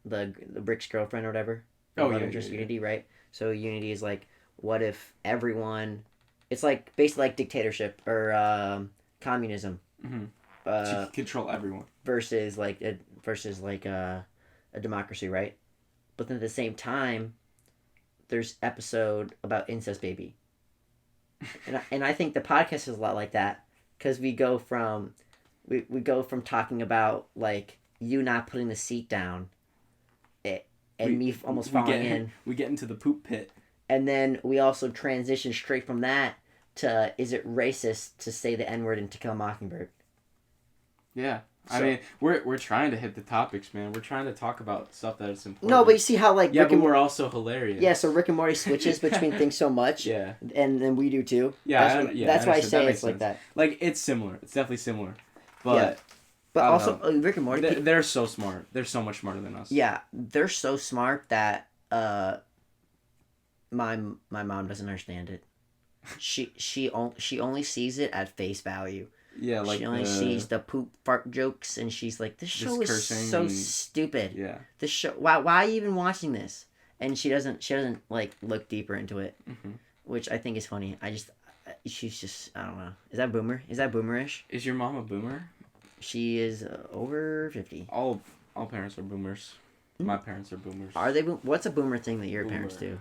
Speaker 2: the Brick's girlfriend or whatever. Unity, right? So Unity is like, what if everyone? It's like basically like dictatorship or communism.
Speaker 1: Mm-hmm. To control everyone
Speaker 2: versus a democracy, right? But then at the same time, there's episode about Incest Baby, and I think the podcast is a lot like that because we go from talking about like you not putting the seat down, me almost falling in.
Speaker 1: We get into the poop pit,
Speaker 2: and then we also transition straight from that to is it racist to say the N-word in To Kill a Mockingbird?
Speaker 1: Yeah.
Speaker 2: So,
Speaker 1: I mean, we're trying to hit the topics, man. We're trying to talk about stuff that is important.
Speaker 2: no, but you see how like
Speaker 1: yeah,
Speaker 2: Rick
Speaker 1: but
Speaker 2: and
Speaker 1: we're also hilarious.
Speaker 2: yeah, so Rick and Morty switches between things so much,
Speaker 1: Yeah.
Speaker 2: and then we do too.
Speaker 1: Yeah,
Speaker 2: That's why I
Speaker 1: understand.
Speaker 2: say
Speaker 1: That makes
Speaker 2: it's like
Speaker 1: sense.
Speaker 2: that.
Speaker 1: Like, it's similar. It's definitely similar. But
Speaker 2: But
Speaker 1: I don't
Speaker 2: also
Speaker 1: know.
Speaker 2: Rick and Morty.
Speaker 1: They're so smart. They're so much smarter than us.
Speaker 2: Yeah, they're so smart that my mom doesn't understand it. She only sees it at face value.
Speaker 1: Yeah, like
Speaker 2: she only sees the poop fart jokes, and she's like, "This show is so stupid.
Speaker 1: Yeah.
Speaker 2: This show. Why are you even watching this?" And she doesn't like look deeper into it, which I think is funny. She's just I don't know. Is that boomer? Is that boomerish?
Speaker 1: Is your mom a boomer?
Speaker 2: She is over 50.
Speaker 1: All parents are boomers. My parents are boomers.
Speaker 2: Are they? What's a boomer thing that your parents do?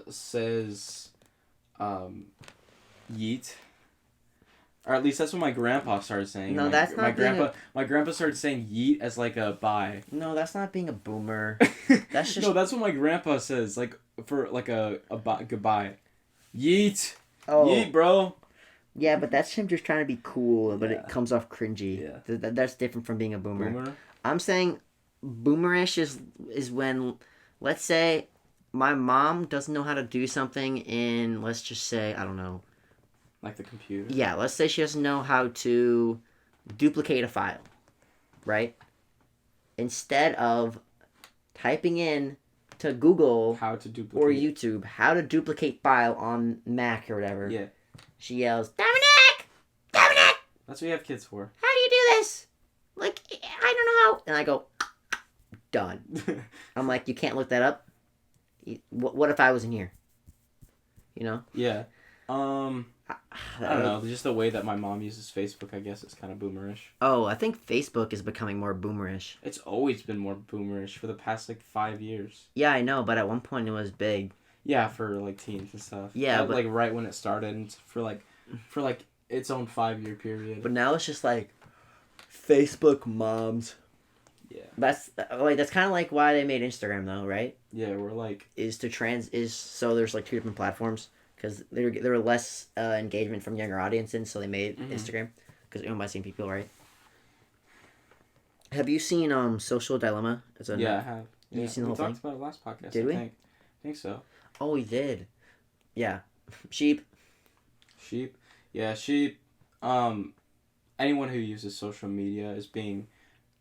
Speaker 1: Says, yeet. Or at least that's what my grandpa started saying.
Speaker 2: No, that's not
Speaker 1: my grandpa started saying yeet as like a bye.
Speaker 2: No, that's not being a boomer. That's just
Speaker 1: no. That's what my grandpa says. Like for like a goodbye. Yeet.
Speaker 2: Oh.
Speaker 1: Yeet, bro.
Speaker 2: Yeah, but that's him just trying to be cool, but
Speaker 1: Yeah.
Speaker 2: it comes off cringy.
Speaker 1: Yeah.
Speaker 2: That's different from being a boomer.
Speaker 1: Boomer.
Speaker 2: I'm saying boomerish is when, let's say, my mom doesn't know how to do something in, let's just say, I don't know.
Speaker 1: Like the computer.
Speaker 2: Yeah, let's say she doesn't know how to duplicate a file, right? Instead of typing in to Google
Speaker 1: how to duplicate
Speaker 2: or YouTube how to duplicate file on Mac or whatever.
Speaker 1: Yeah.
Speaker 2: She yells, Dominic! Dominic!
Speaker 1: That's what you have kids for.
Speaker 2: How do you do this? Like, I don't know how. And I go, done. I'm like, you can't look that up? What if I wasn't here? You know?
Speaker 1: Yeah. I don't know. Just the way that my mom uses Facebook, I guess, is kind of boomerish.
Speaker 2: Oh, I think Facebook is becoming more boomerish.
Speaker 1: It's always been more boomerish for the past, 5 years.
Speaker 2: Yeah, I know, but at one point it was big.
Speaker 1: Yeah, for, teens and stuff.
Speaker 2: Yeah,
Speaker 1: but right when it started, and for its own 5-year period.
Speaker 2: But now it's just, Facebook moms.
Speaker 1: Yeah.
Speaker 2: That's kind of like why they made Instagram, though, right?
Speaker 1: Yeah, we're
Speaker 2: so there's, 2 different platforms. Because there were less engagement from younger audiences, so they made Instagram. Because owned by the same people, right? Have you seen Social Dilemma?
Speaker 1: I have.
Speaker 2: You seen the whole thing?
Speaker 1: We talked about it last podcast.
Speaker 2: Did we?
Speaker 1: I think so.
Speaker 2: Oh, we did. Yeah. Sheep.
Speaker 1: Yeah, sheep. Anyone who uses social media is being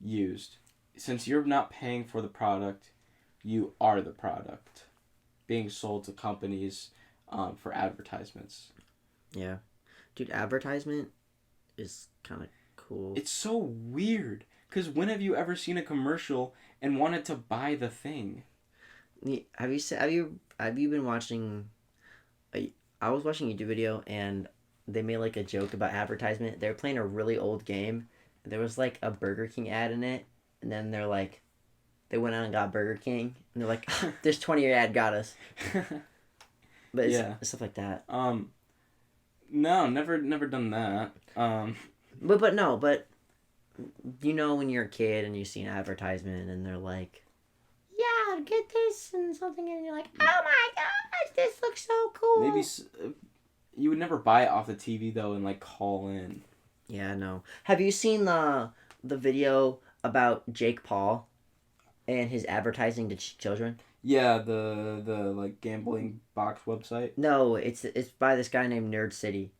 Speaker 1: used. Since you're not paying for the product, you are the product. Being sold to companies for advertisements.
Speaker 2: Yeah. Dude, advertisement is kind of cool.
Speaker 1: It's so weird. Because when have you ever seen a commercial and wanted to buy the thing?
Speaker 2: Have you been watching... I was watching a YouTube video and they made a joke about advertisement. They were playing a really old game. There was a Burger King ad in it. And then they're they went out and got Burger King. And they're like, this 20-year ad got us. But it's stuff like that.
Speaker 1: No, never done that.
Speaker 2: But you know when you're a kid and you see an advertisement and they're like, yeah, get this and something, and you're like, oh my gosh, this looks so cool.
Speaker 1: Maybe you would never buy it off the TV though and call in.
Speaker 2: Yeah, no. Have you seen the video about Jake Paul and his advertising to children?
Speaker 1: Yeah, the gambling box website.
Speaker 2: No, it's by this guy named Nerd City.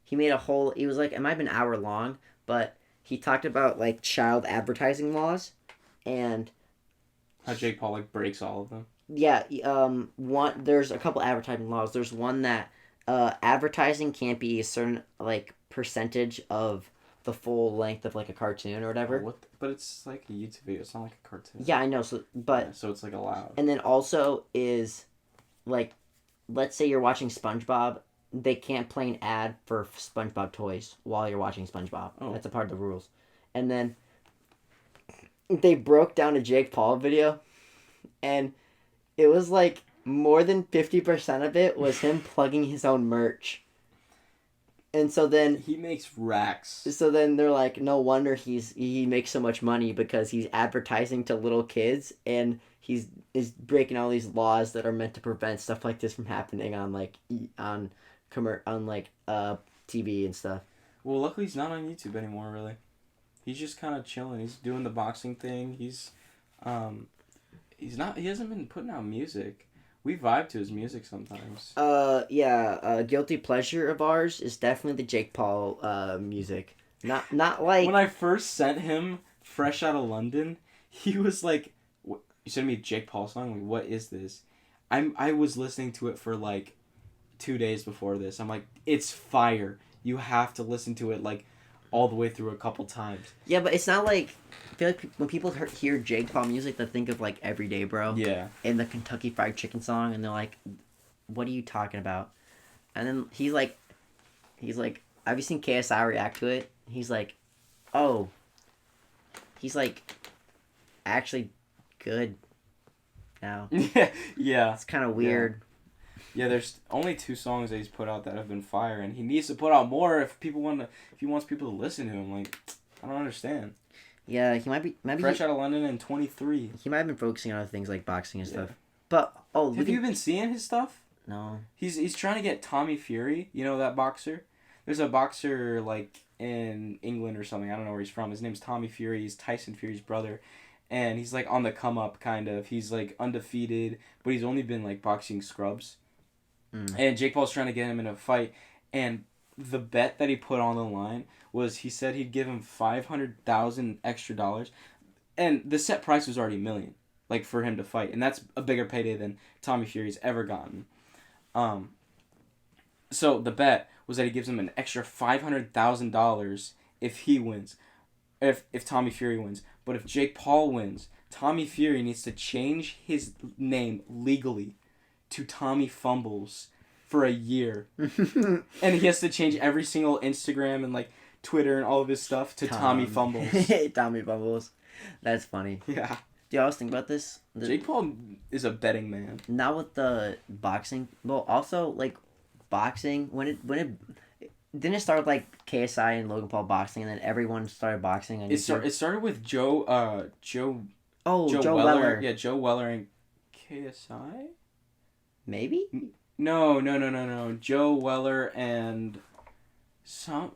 Speaker 2: He made it was it might have been an hour long, but he talked about child advertising laws and
Speaker 1: how Jake Paul breaks all of them.
Speaker 2: Yeah, there's a couple advertising laws. There's one that advertising can't be a certain percentage of the full length of a cartoon or whatever.
Speaker 1: But it's a YouTube video. It's not a cartoon.
Speaker 2: Yeah, I know. So
Speaker 1: it's allowed.
Speaker 2: And then also is let's say you're watching SpongeBob, they can't play an ad for SpongeBob toys while you're watching SpongeBob. Oh. That's a part of the rules. And then they broke down a Jake Paul video, and it was more than 50% of it was him plugging his own merch. And so then
Speaker 1: he makes racks.
Speaker 2: So then they're like, no wonder he makes so much money because he's advertising to little kids and is breaking all these laws that are meant to prevent stuff like this from happening on on on like TV and stuff.
Speaker 1: Well, luckily he's not on YouTube anymore. Really, he's just kind of chilling. He's doing the boxing thing. He's not. He hasn't been putting out music. We vibe to his music sometimes.
Speaker 2: Guilty pleasure of ours is definitely the Jake Paul music. Not like
Speaker 1: when I first sent him Fresh Out of London, he was like, "You sent me a Jake Paul song? Like, what is this?" I was listening to it for like 2 days before this. I'm like, it's fire. You have to listen to it like all the way through a couple times.
Speaker 2: Yeah, but it's not like I feel like when people hear Jake Paul music, they think of like Everyday Bro.
Speaker 1: Yeah.
Speaker 2: And the Kentucky Fried Chicken song, and they're like, "What are you talking about?" And then he's like, "Have you seen KSI react to it?" He's like, "Oh." He's like, actually, good. Now.
Speaker 1: Yeah.
Speaker 2: It's kind of weird.
Speaker 1: Yeah, there's only 2 songs that he's put out that have been fire, and he needs to put out more if he wants people to listen to him. Like, I don't understand.
Speaker 2: Yeah, he might be
Speaker 1: Fresh Out of London in 23.
Speaker 2: He might have been focusing on other things like boxing and stuff. But
Speaker 1: have you been seeing his stuff?
Speaker 2: No.
Speaker 1: He's trying to get Tommy Fury. You know that boxer? There's a boxer like in England or something. I don't know where he's from. His name's Tommy Fury. He's Tyson Fury's brother. And he's like on the come up kind of. He's like undefeated, but he's only been like boxing scrubs. And Jake Paul's trying to get him in a fight, and the bet that he put on the line was he said he'd give him $500,000 extra dollars, and the set price was already $1 million, like for him to fight, and that's a bigger payday than Tommy Fury's ever gotten. So the bet was that he gives him an extra $500,000 if he wins, if Tommy Fury wins. But if Jake Paul wins, Tommy Fury needs to change his name legally to Tommy Fumbles for a year. And he has to change every single Instagram and like Twitter and all of his stuff to Tommy Fumbles.
Speaker 2: Tommy Fumbles. That's funny.
Speaker 1: Yeah.
Speaker 2: Do you always think about this?
Speaker 1: Jake Paul is a betting man.
Speaker 2: Not with the boxing. Well, also like boxing when it didn't it start with like KSI and Logan Paul boxing, and then everyone started boxing.
Speaker 1: It started with Joe
Speaker 2: Weller.
Speaker 1: Yeah, Joe Weller and KSI.
Speaker 2: Maybe?
Speaker 1: No. Joe Weller and someone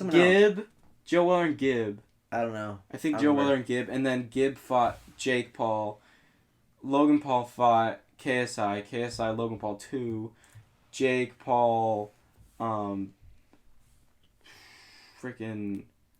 Speaker 2: Gibb.
Speaker 1: Else. Joe Weller and Gibb.
Speaker 2: I don't know.
Speaker 1: I think Joe Weller and Gibb, and then Gibb fought Jake Paul. Logan Paul fought KSI. KSI Logan Paul 2. Jake Paul. Freaking.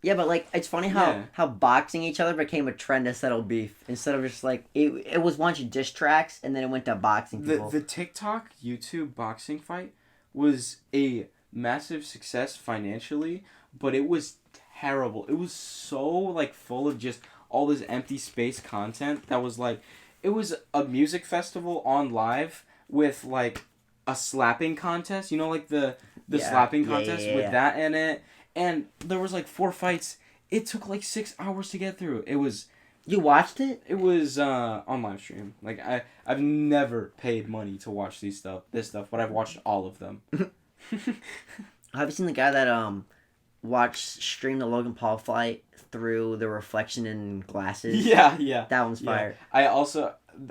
Speaker 2: Yeah, but like it's funny how boxing each other became a trend to settle beef instead of just like it was once diss tracks and then it went to boxing people.
Speaker 1: The TikTok YouTube boxing fight was a massive success financially, but it was terrible. It was so like full of just all this empty space content that was like it was a music festival on live with like a slapping contest, you know, like the slapping contest with that in it. And there was like 4 fights. It took like 6 hours to get through. It was.
Speaker 2: You watched it?
Speaker 1: It was on live stream. Like I've never paid money to watch this stuff, but I've watched all of them.
Speaker 2: Have you seen the guy that streamed the Logan Paul fight through the reflection in glasses?
Speaker 1: Yeah.
Speaker 2: That one's fire.
Speaker 1: Yeah.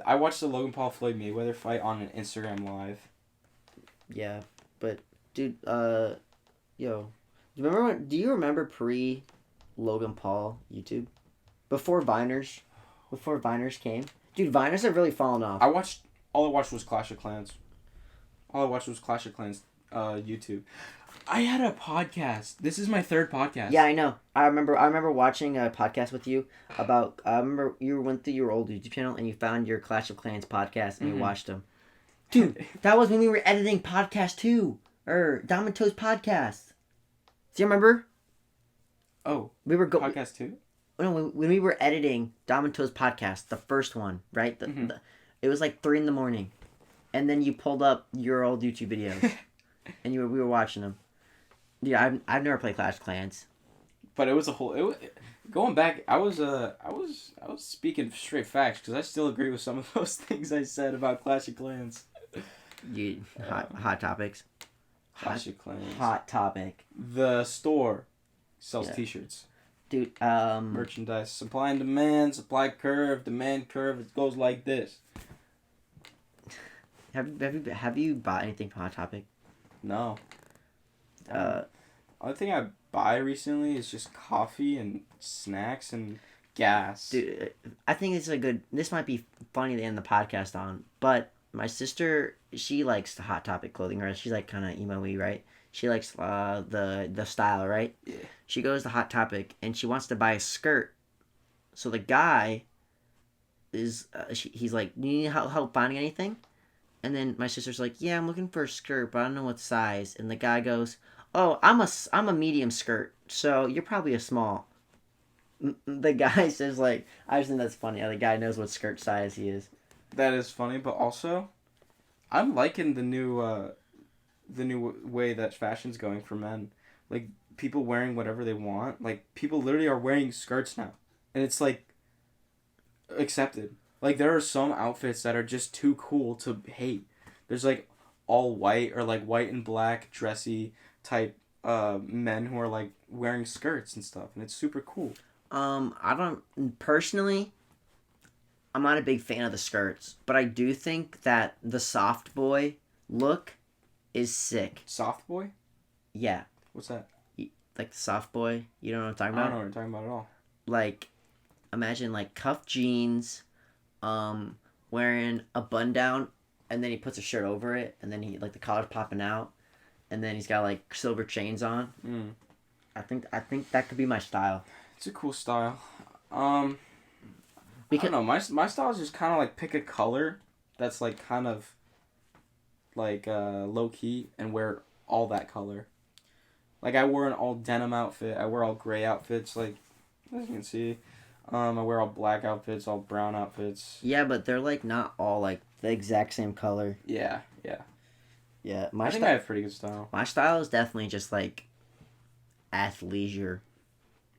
Speaker 1: I watched the Logan Paul Floyd Mayweather fight on an Instagram live.
Speaker 2: Yeah, but dude, yo. Do you remember pre Logan Paul YouTube? Before Viners came? Dude, Viners have really fallen off.
Speaker 1: All I watched was Clash of Clans. YouTube. I had a podcast. This is my 3rd podcast.
Speaker 2: Yeah, I know. I remember watching a podcast with you about I remember you went through your old YouTube channel and you found your Clash of Clans podcast and you watched them. Dude, that was when we were editing podcast 2 or Diamond Toes podcast. Do you remember?
Speaker 1: Oh,
Speaker 2: we were
Speaker 1: podcast 2?
Speaker 2: No, when we were editing Dom and Toes podcast, the first one, right? It was like 3 a.m, and then you pulled up your old YouTube videos, and we were watching them. Yeah, I've never played Clash of Clans,
Speaker 1: but it was going back. I was speaking straight facts because I still agree with some of those things I said about Clash of Clans.
Speaker 2: Hot topics.
Speaker 1: Clash of Clans.
Speaker 2: Hot topic.
Speaker 1: The store sells T-shirts.
Speaker 2: Dude,
Speaker 1: merchandise, supply and demand, supply curve, demand curve. It goes like this.
Speaker 2: Have you bought anything from Hot Topic?
Speaker 1: No.
Speaker 2: Uh,
Speaker 1: Only thing I buy recently is just coffee and snacks and gas.
Speaker 2: dude, I think it's a good. This might be funny to end the podcast on, but my sister, she likes the Hot Topic clothing, right? She's like kind of emo-y, right? She likes the style, right?
Speaker 1: Yeah.
Speaker 2: She goes to Hot Topic and she wants to buy a skirt. So the guy is he's like, "Do you need help finding anything?" And then my sister's like, "Yeah, I'm looking for a skirt, but I don't know what size." And the guy goes, "Oh, I'm a medium skirt, so you're probably a small." The guy says like, I just think that's funny how the guy knows what skirt size he is.
Speaker 1: That is funny, but also, I'm liking the new way that fashion's going for men. Like, people wearing whatever they want. Like, people literally are wearing skirts now. And it's, like, accepted. Like, there are some outfits that are just too cool to hate. There's, like, all white or, like, white and black dressy type men who are, like, wearing skirts and stuff. And it's super cool.
Speaker 2: I don't personally. I'm not a big fan of the skirts, but I do think that the soft boy look is sick.
Speaker 1: Soft boy?
Speaker 2: Yeah,
Speaker 1: What's that?
Speaker 2: like the soft boy. You don't know what I'm talking
Speaker 1: I don't
Speaker 2: about?
Speaker 1: know what you're talking about at all.
Speaker 2: Like, imagine like cuffed jeans, wearing a button down, and then he puts a shirt over it, and then he like the collar's popping out, and then he's got like silver chains on.
Speaker 1: Mm.
Speaker 2: I think that could be my style.
Speaker 1: It's a cool style.
Speaker 2: Because
Speaker 1: I don't know. My style is just kind of like pick a color that's like kind of like low key and wear all that color. Like I wore an all denim outfit. I wear all gray outfits. Like as you can see, I wear all black outfits, all brown outfits.
Speaker 2: yeah, but they're like not all like the exact same color.
Speaker 1: Yeah.
Speaker 2: Yeah,
Speaker 1: I think I have pretty good style.
Speaker 2: my style is definitely just like athleisure.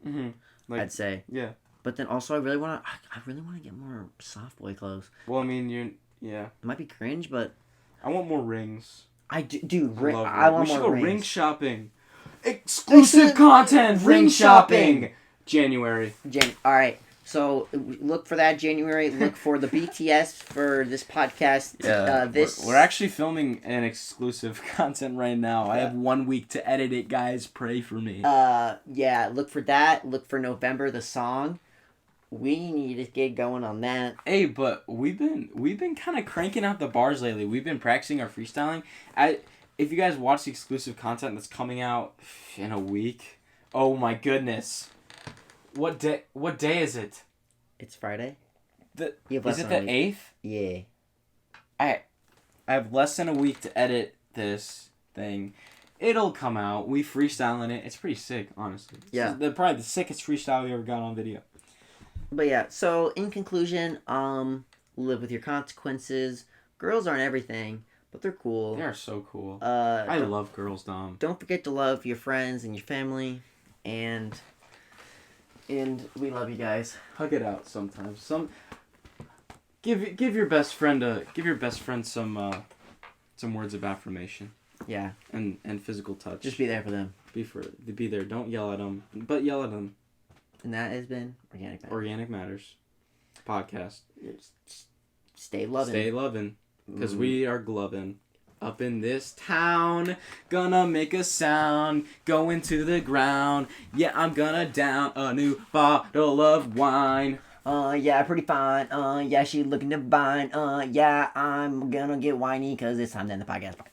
Speaker 1: Mhm. Like,
Speaker 2: I'd say.
Speaker 1: Yeah.
Speaker 2: But then also I really want to get more soft boy clothes.
Speaker 1: Well, I mean, yeah.
Speaker 2: It might be cringe, but
Speaker 1: I want more rings.
Speaker 2: I do, dude.
Speaker 1: I love
Speaker 2: I want
Speaker 1: we should
Speaker 2: more
Speaker 1: go
Speaker 2: rings.
Speaker 1: ring shopping. Exclusive content. Ring
Speaker 2: Ring
Speaker 1: shopping.
Speaker 2: shopping.
Speaker 1: January.
Speaker 2: All right. So look for that January. Look for the BTS for this podcast.
Speaker 1: We're actually filming an exclusive content right now. I have 1 week to edit it, guys. Pray for me.
Speaker 2: Yeah. Look for that. Look for November the song. We need to get going on that.
Speaker 1: Hey, but we've been kind of cranking out the bars lately. We've been practicing our freestyling. If you guys watch the exclusive content that's coming out in a week, oh my goodness. What day is it?
Speaker 2: It's Friday.
Speaker 1: Is it the 8th?
Speaker 2: Yeah.
Speaker 1: I have less than a week to edit this thing. It'll come out. We freestyling it. It's pretty sick, honestly.
Speaker 2: Yeah.
Speaker 1: This is probably the sickest freestyle we ever got on video.
Speaker 2: But yeah, so in conclusion, live with your consequences. Girls aren't everything, but they're cool.
Speaker 1: They are so cool.
Speaker 2: I
Speaker 1: love girls, Dom.
Speaker 2: Don't forget to love your friends and your family, and we love you guys.
Speaker 1: Hug it out sometimes. Give your best friend some words of affirmation.
Speaker 2: Yeah.
Speaker 1: And physical touch.
Speaker 2: Just be there for them.
Speaker 1: Be there. Don't yell at them, but yell at them.
Speaker 2: And that has been
Speaker 1: Organic Matters podcast.
Speaker 2: Stay loving.
Speaker 1: Stay loving, because we are gloving. Up in this town, gonna make a sound, go into the ground. Yeah, I'm gonna down a new bottle of wine.
Speaker 2: Yeah, pretty fine. Yeah, she looking divine. Yeah, I'm gonna get whiny because it's time to end the podcast. Bye.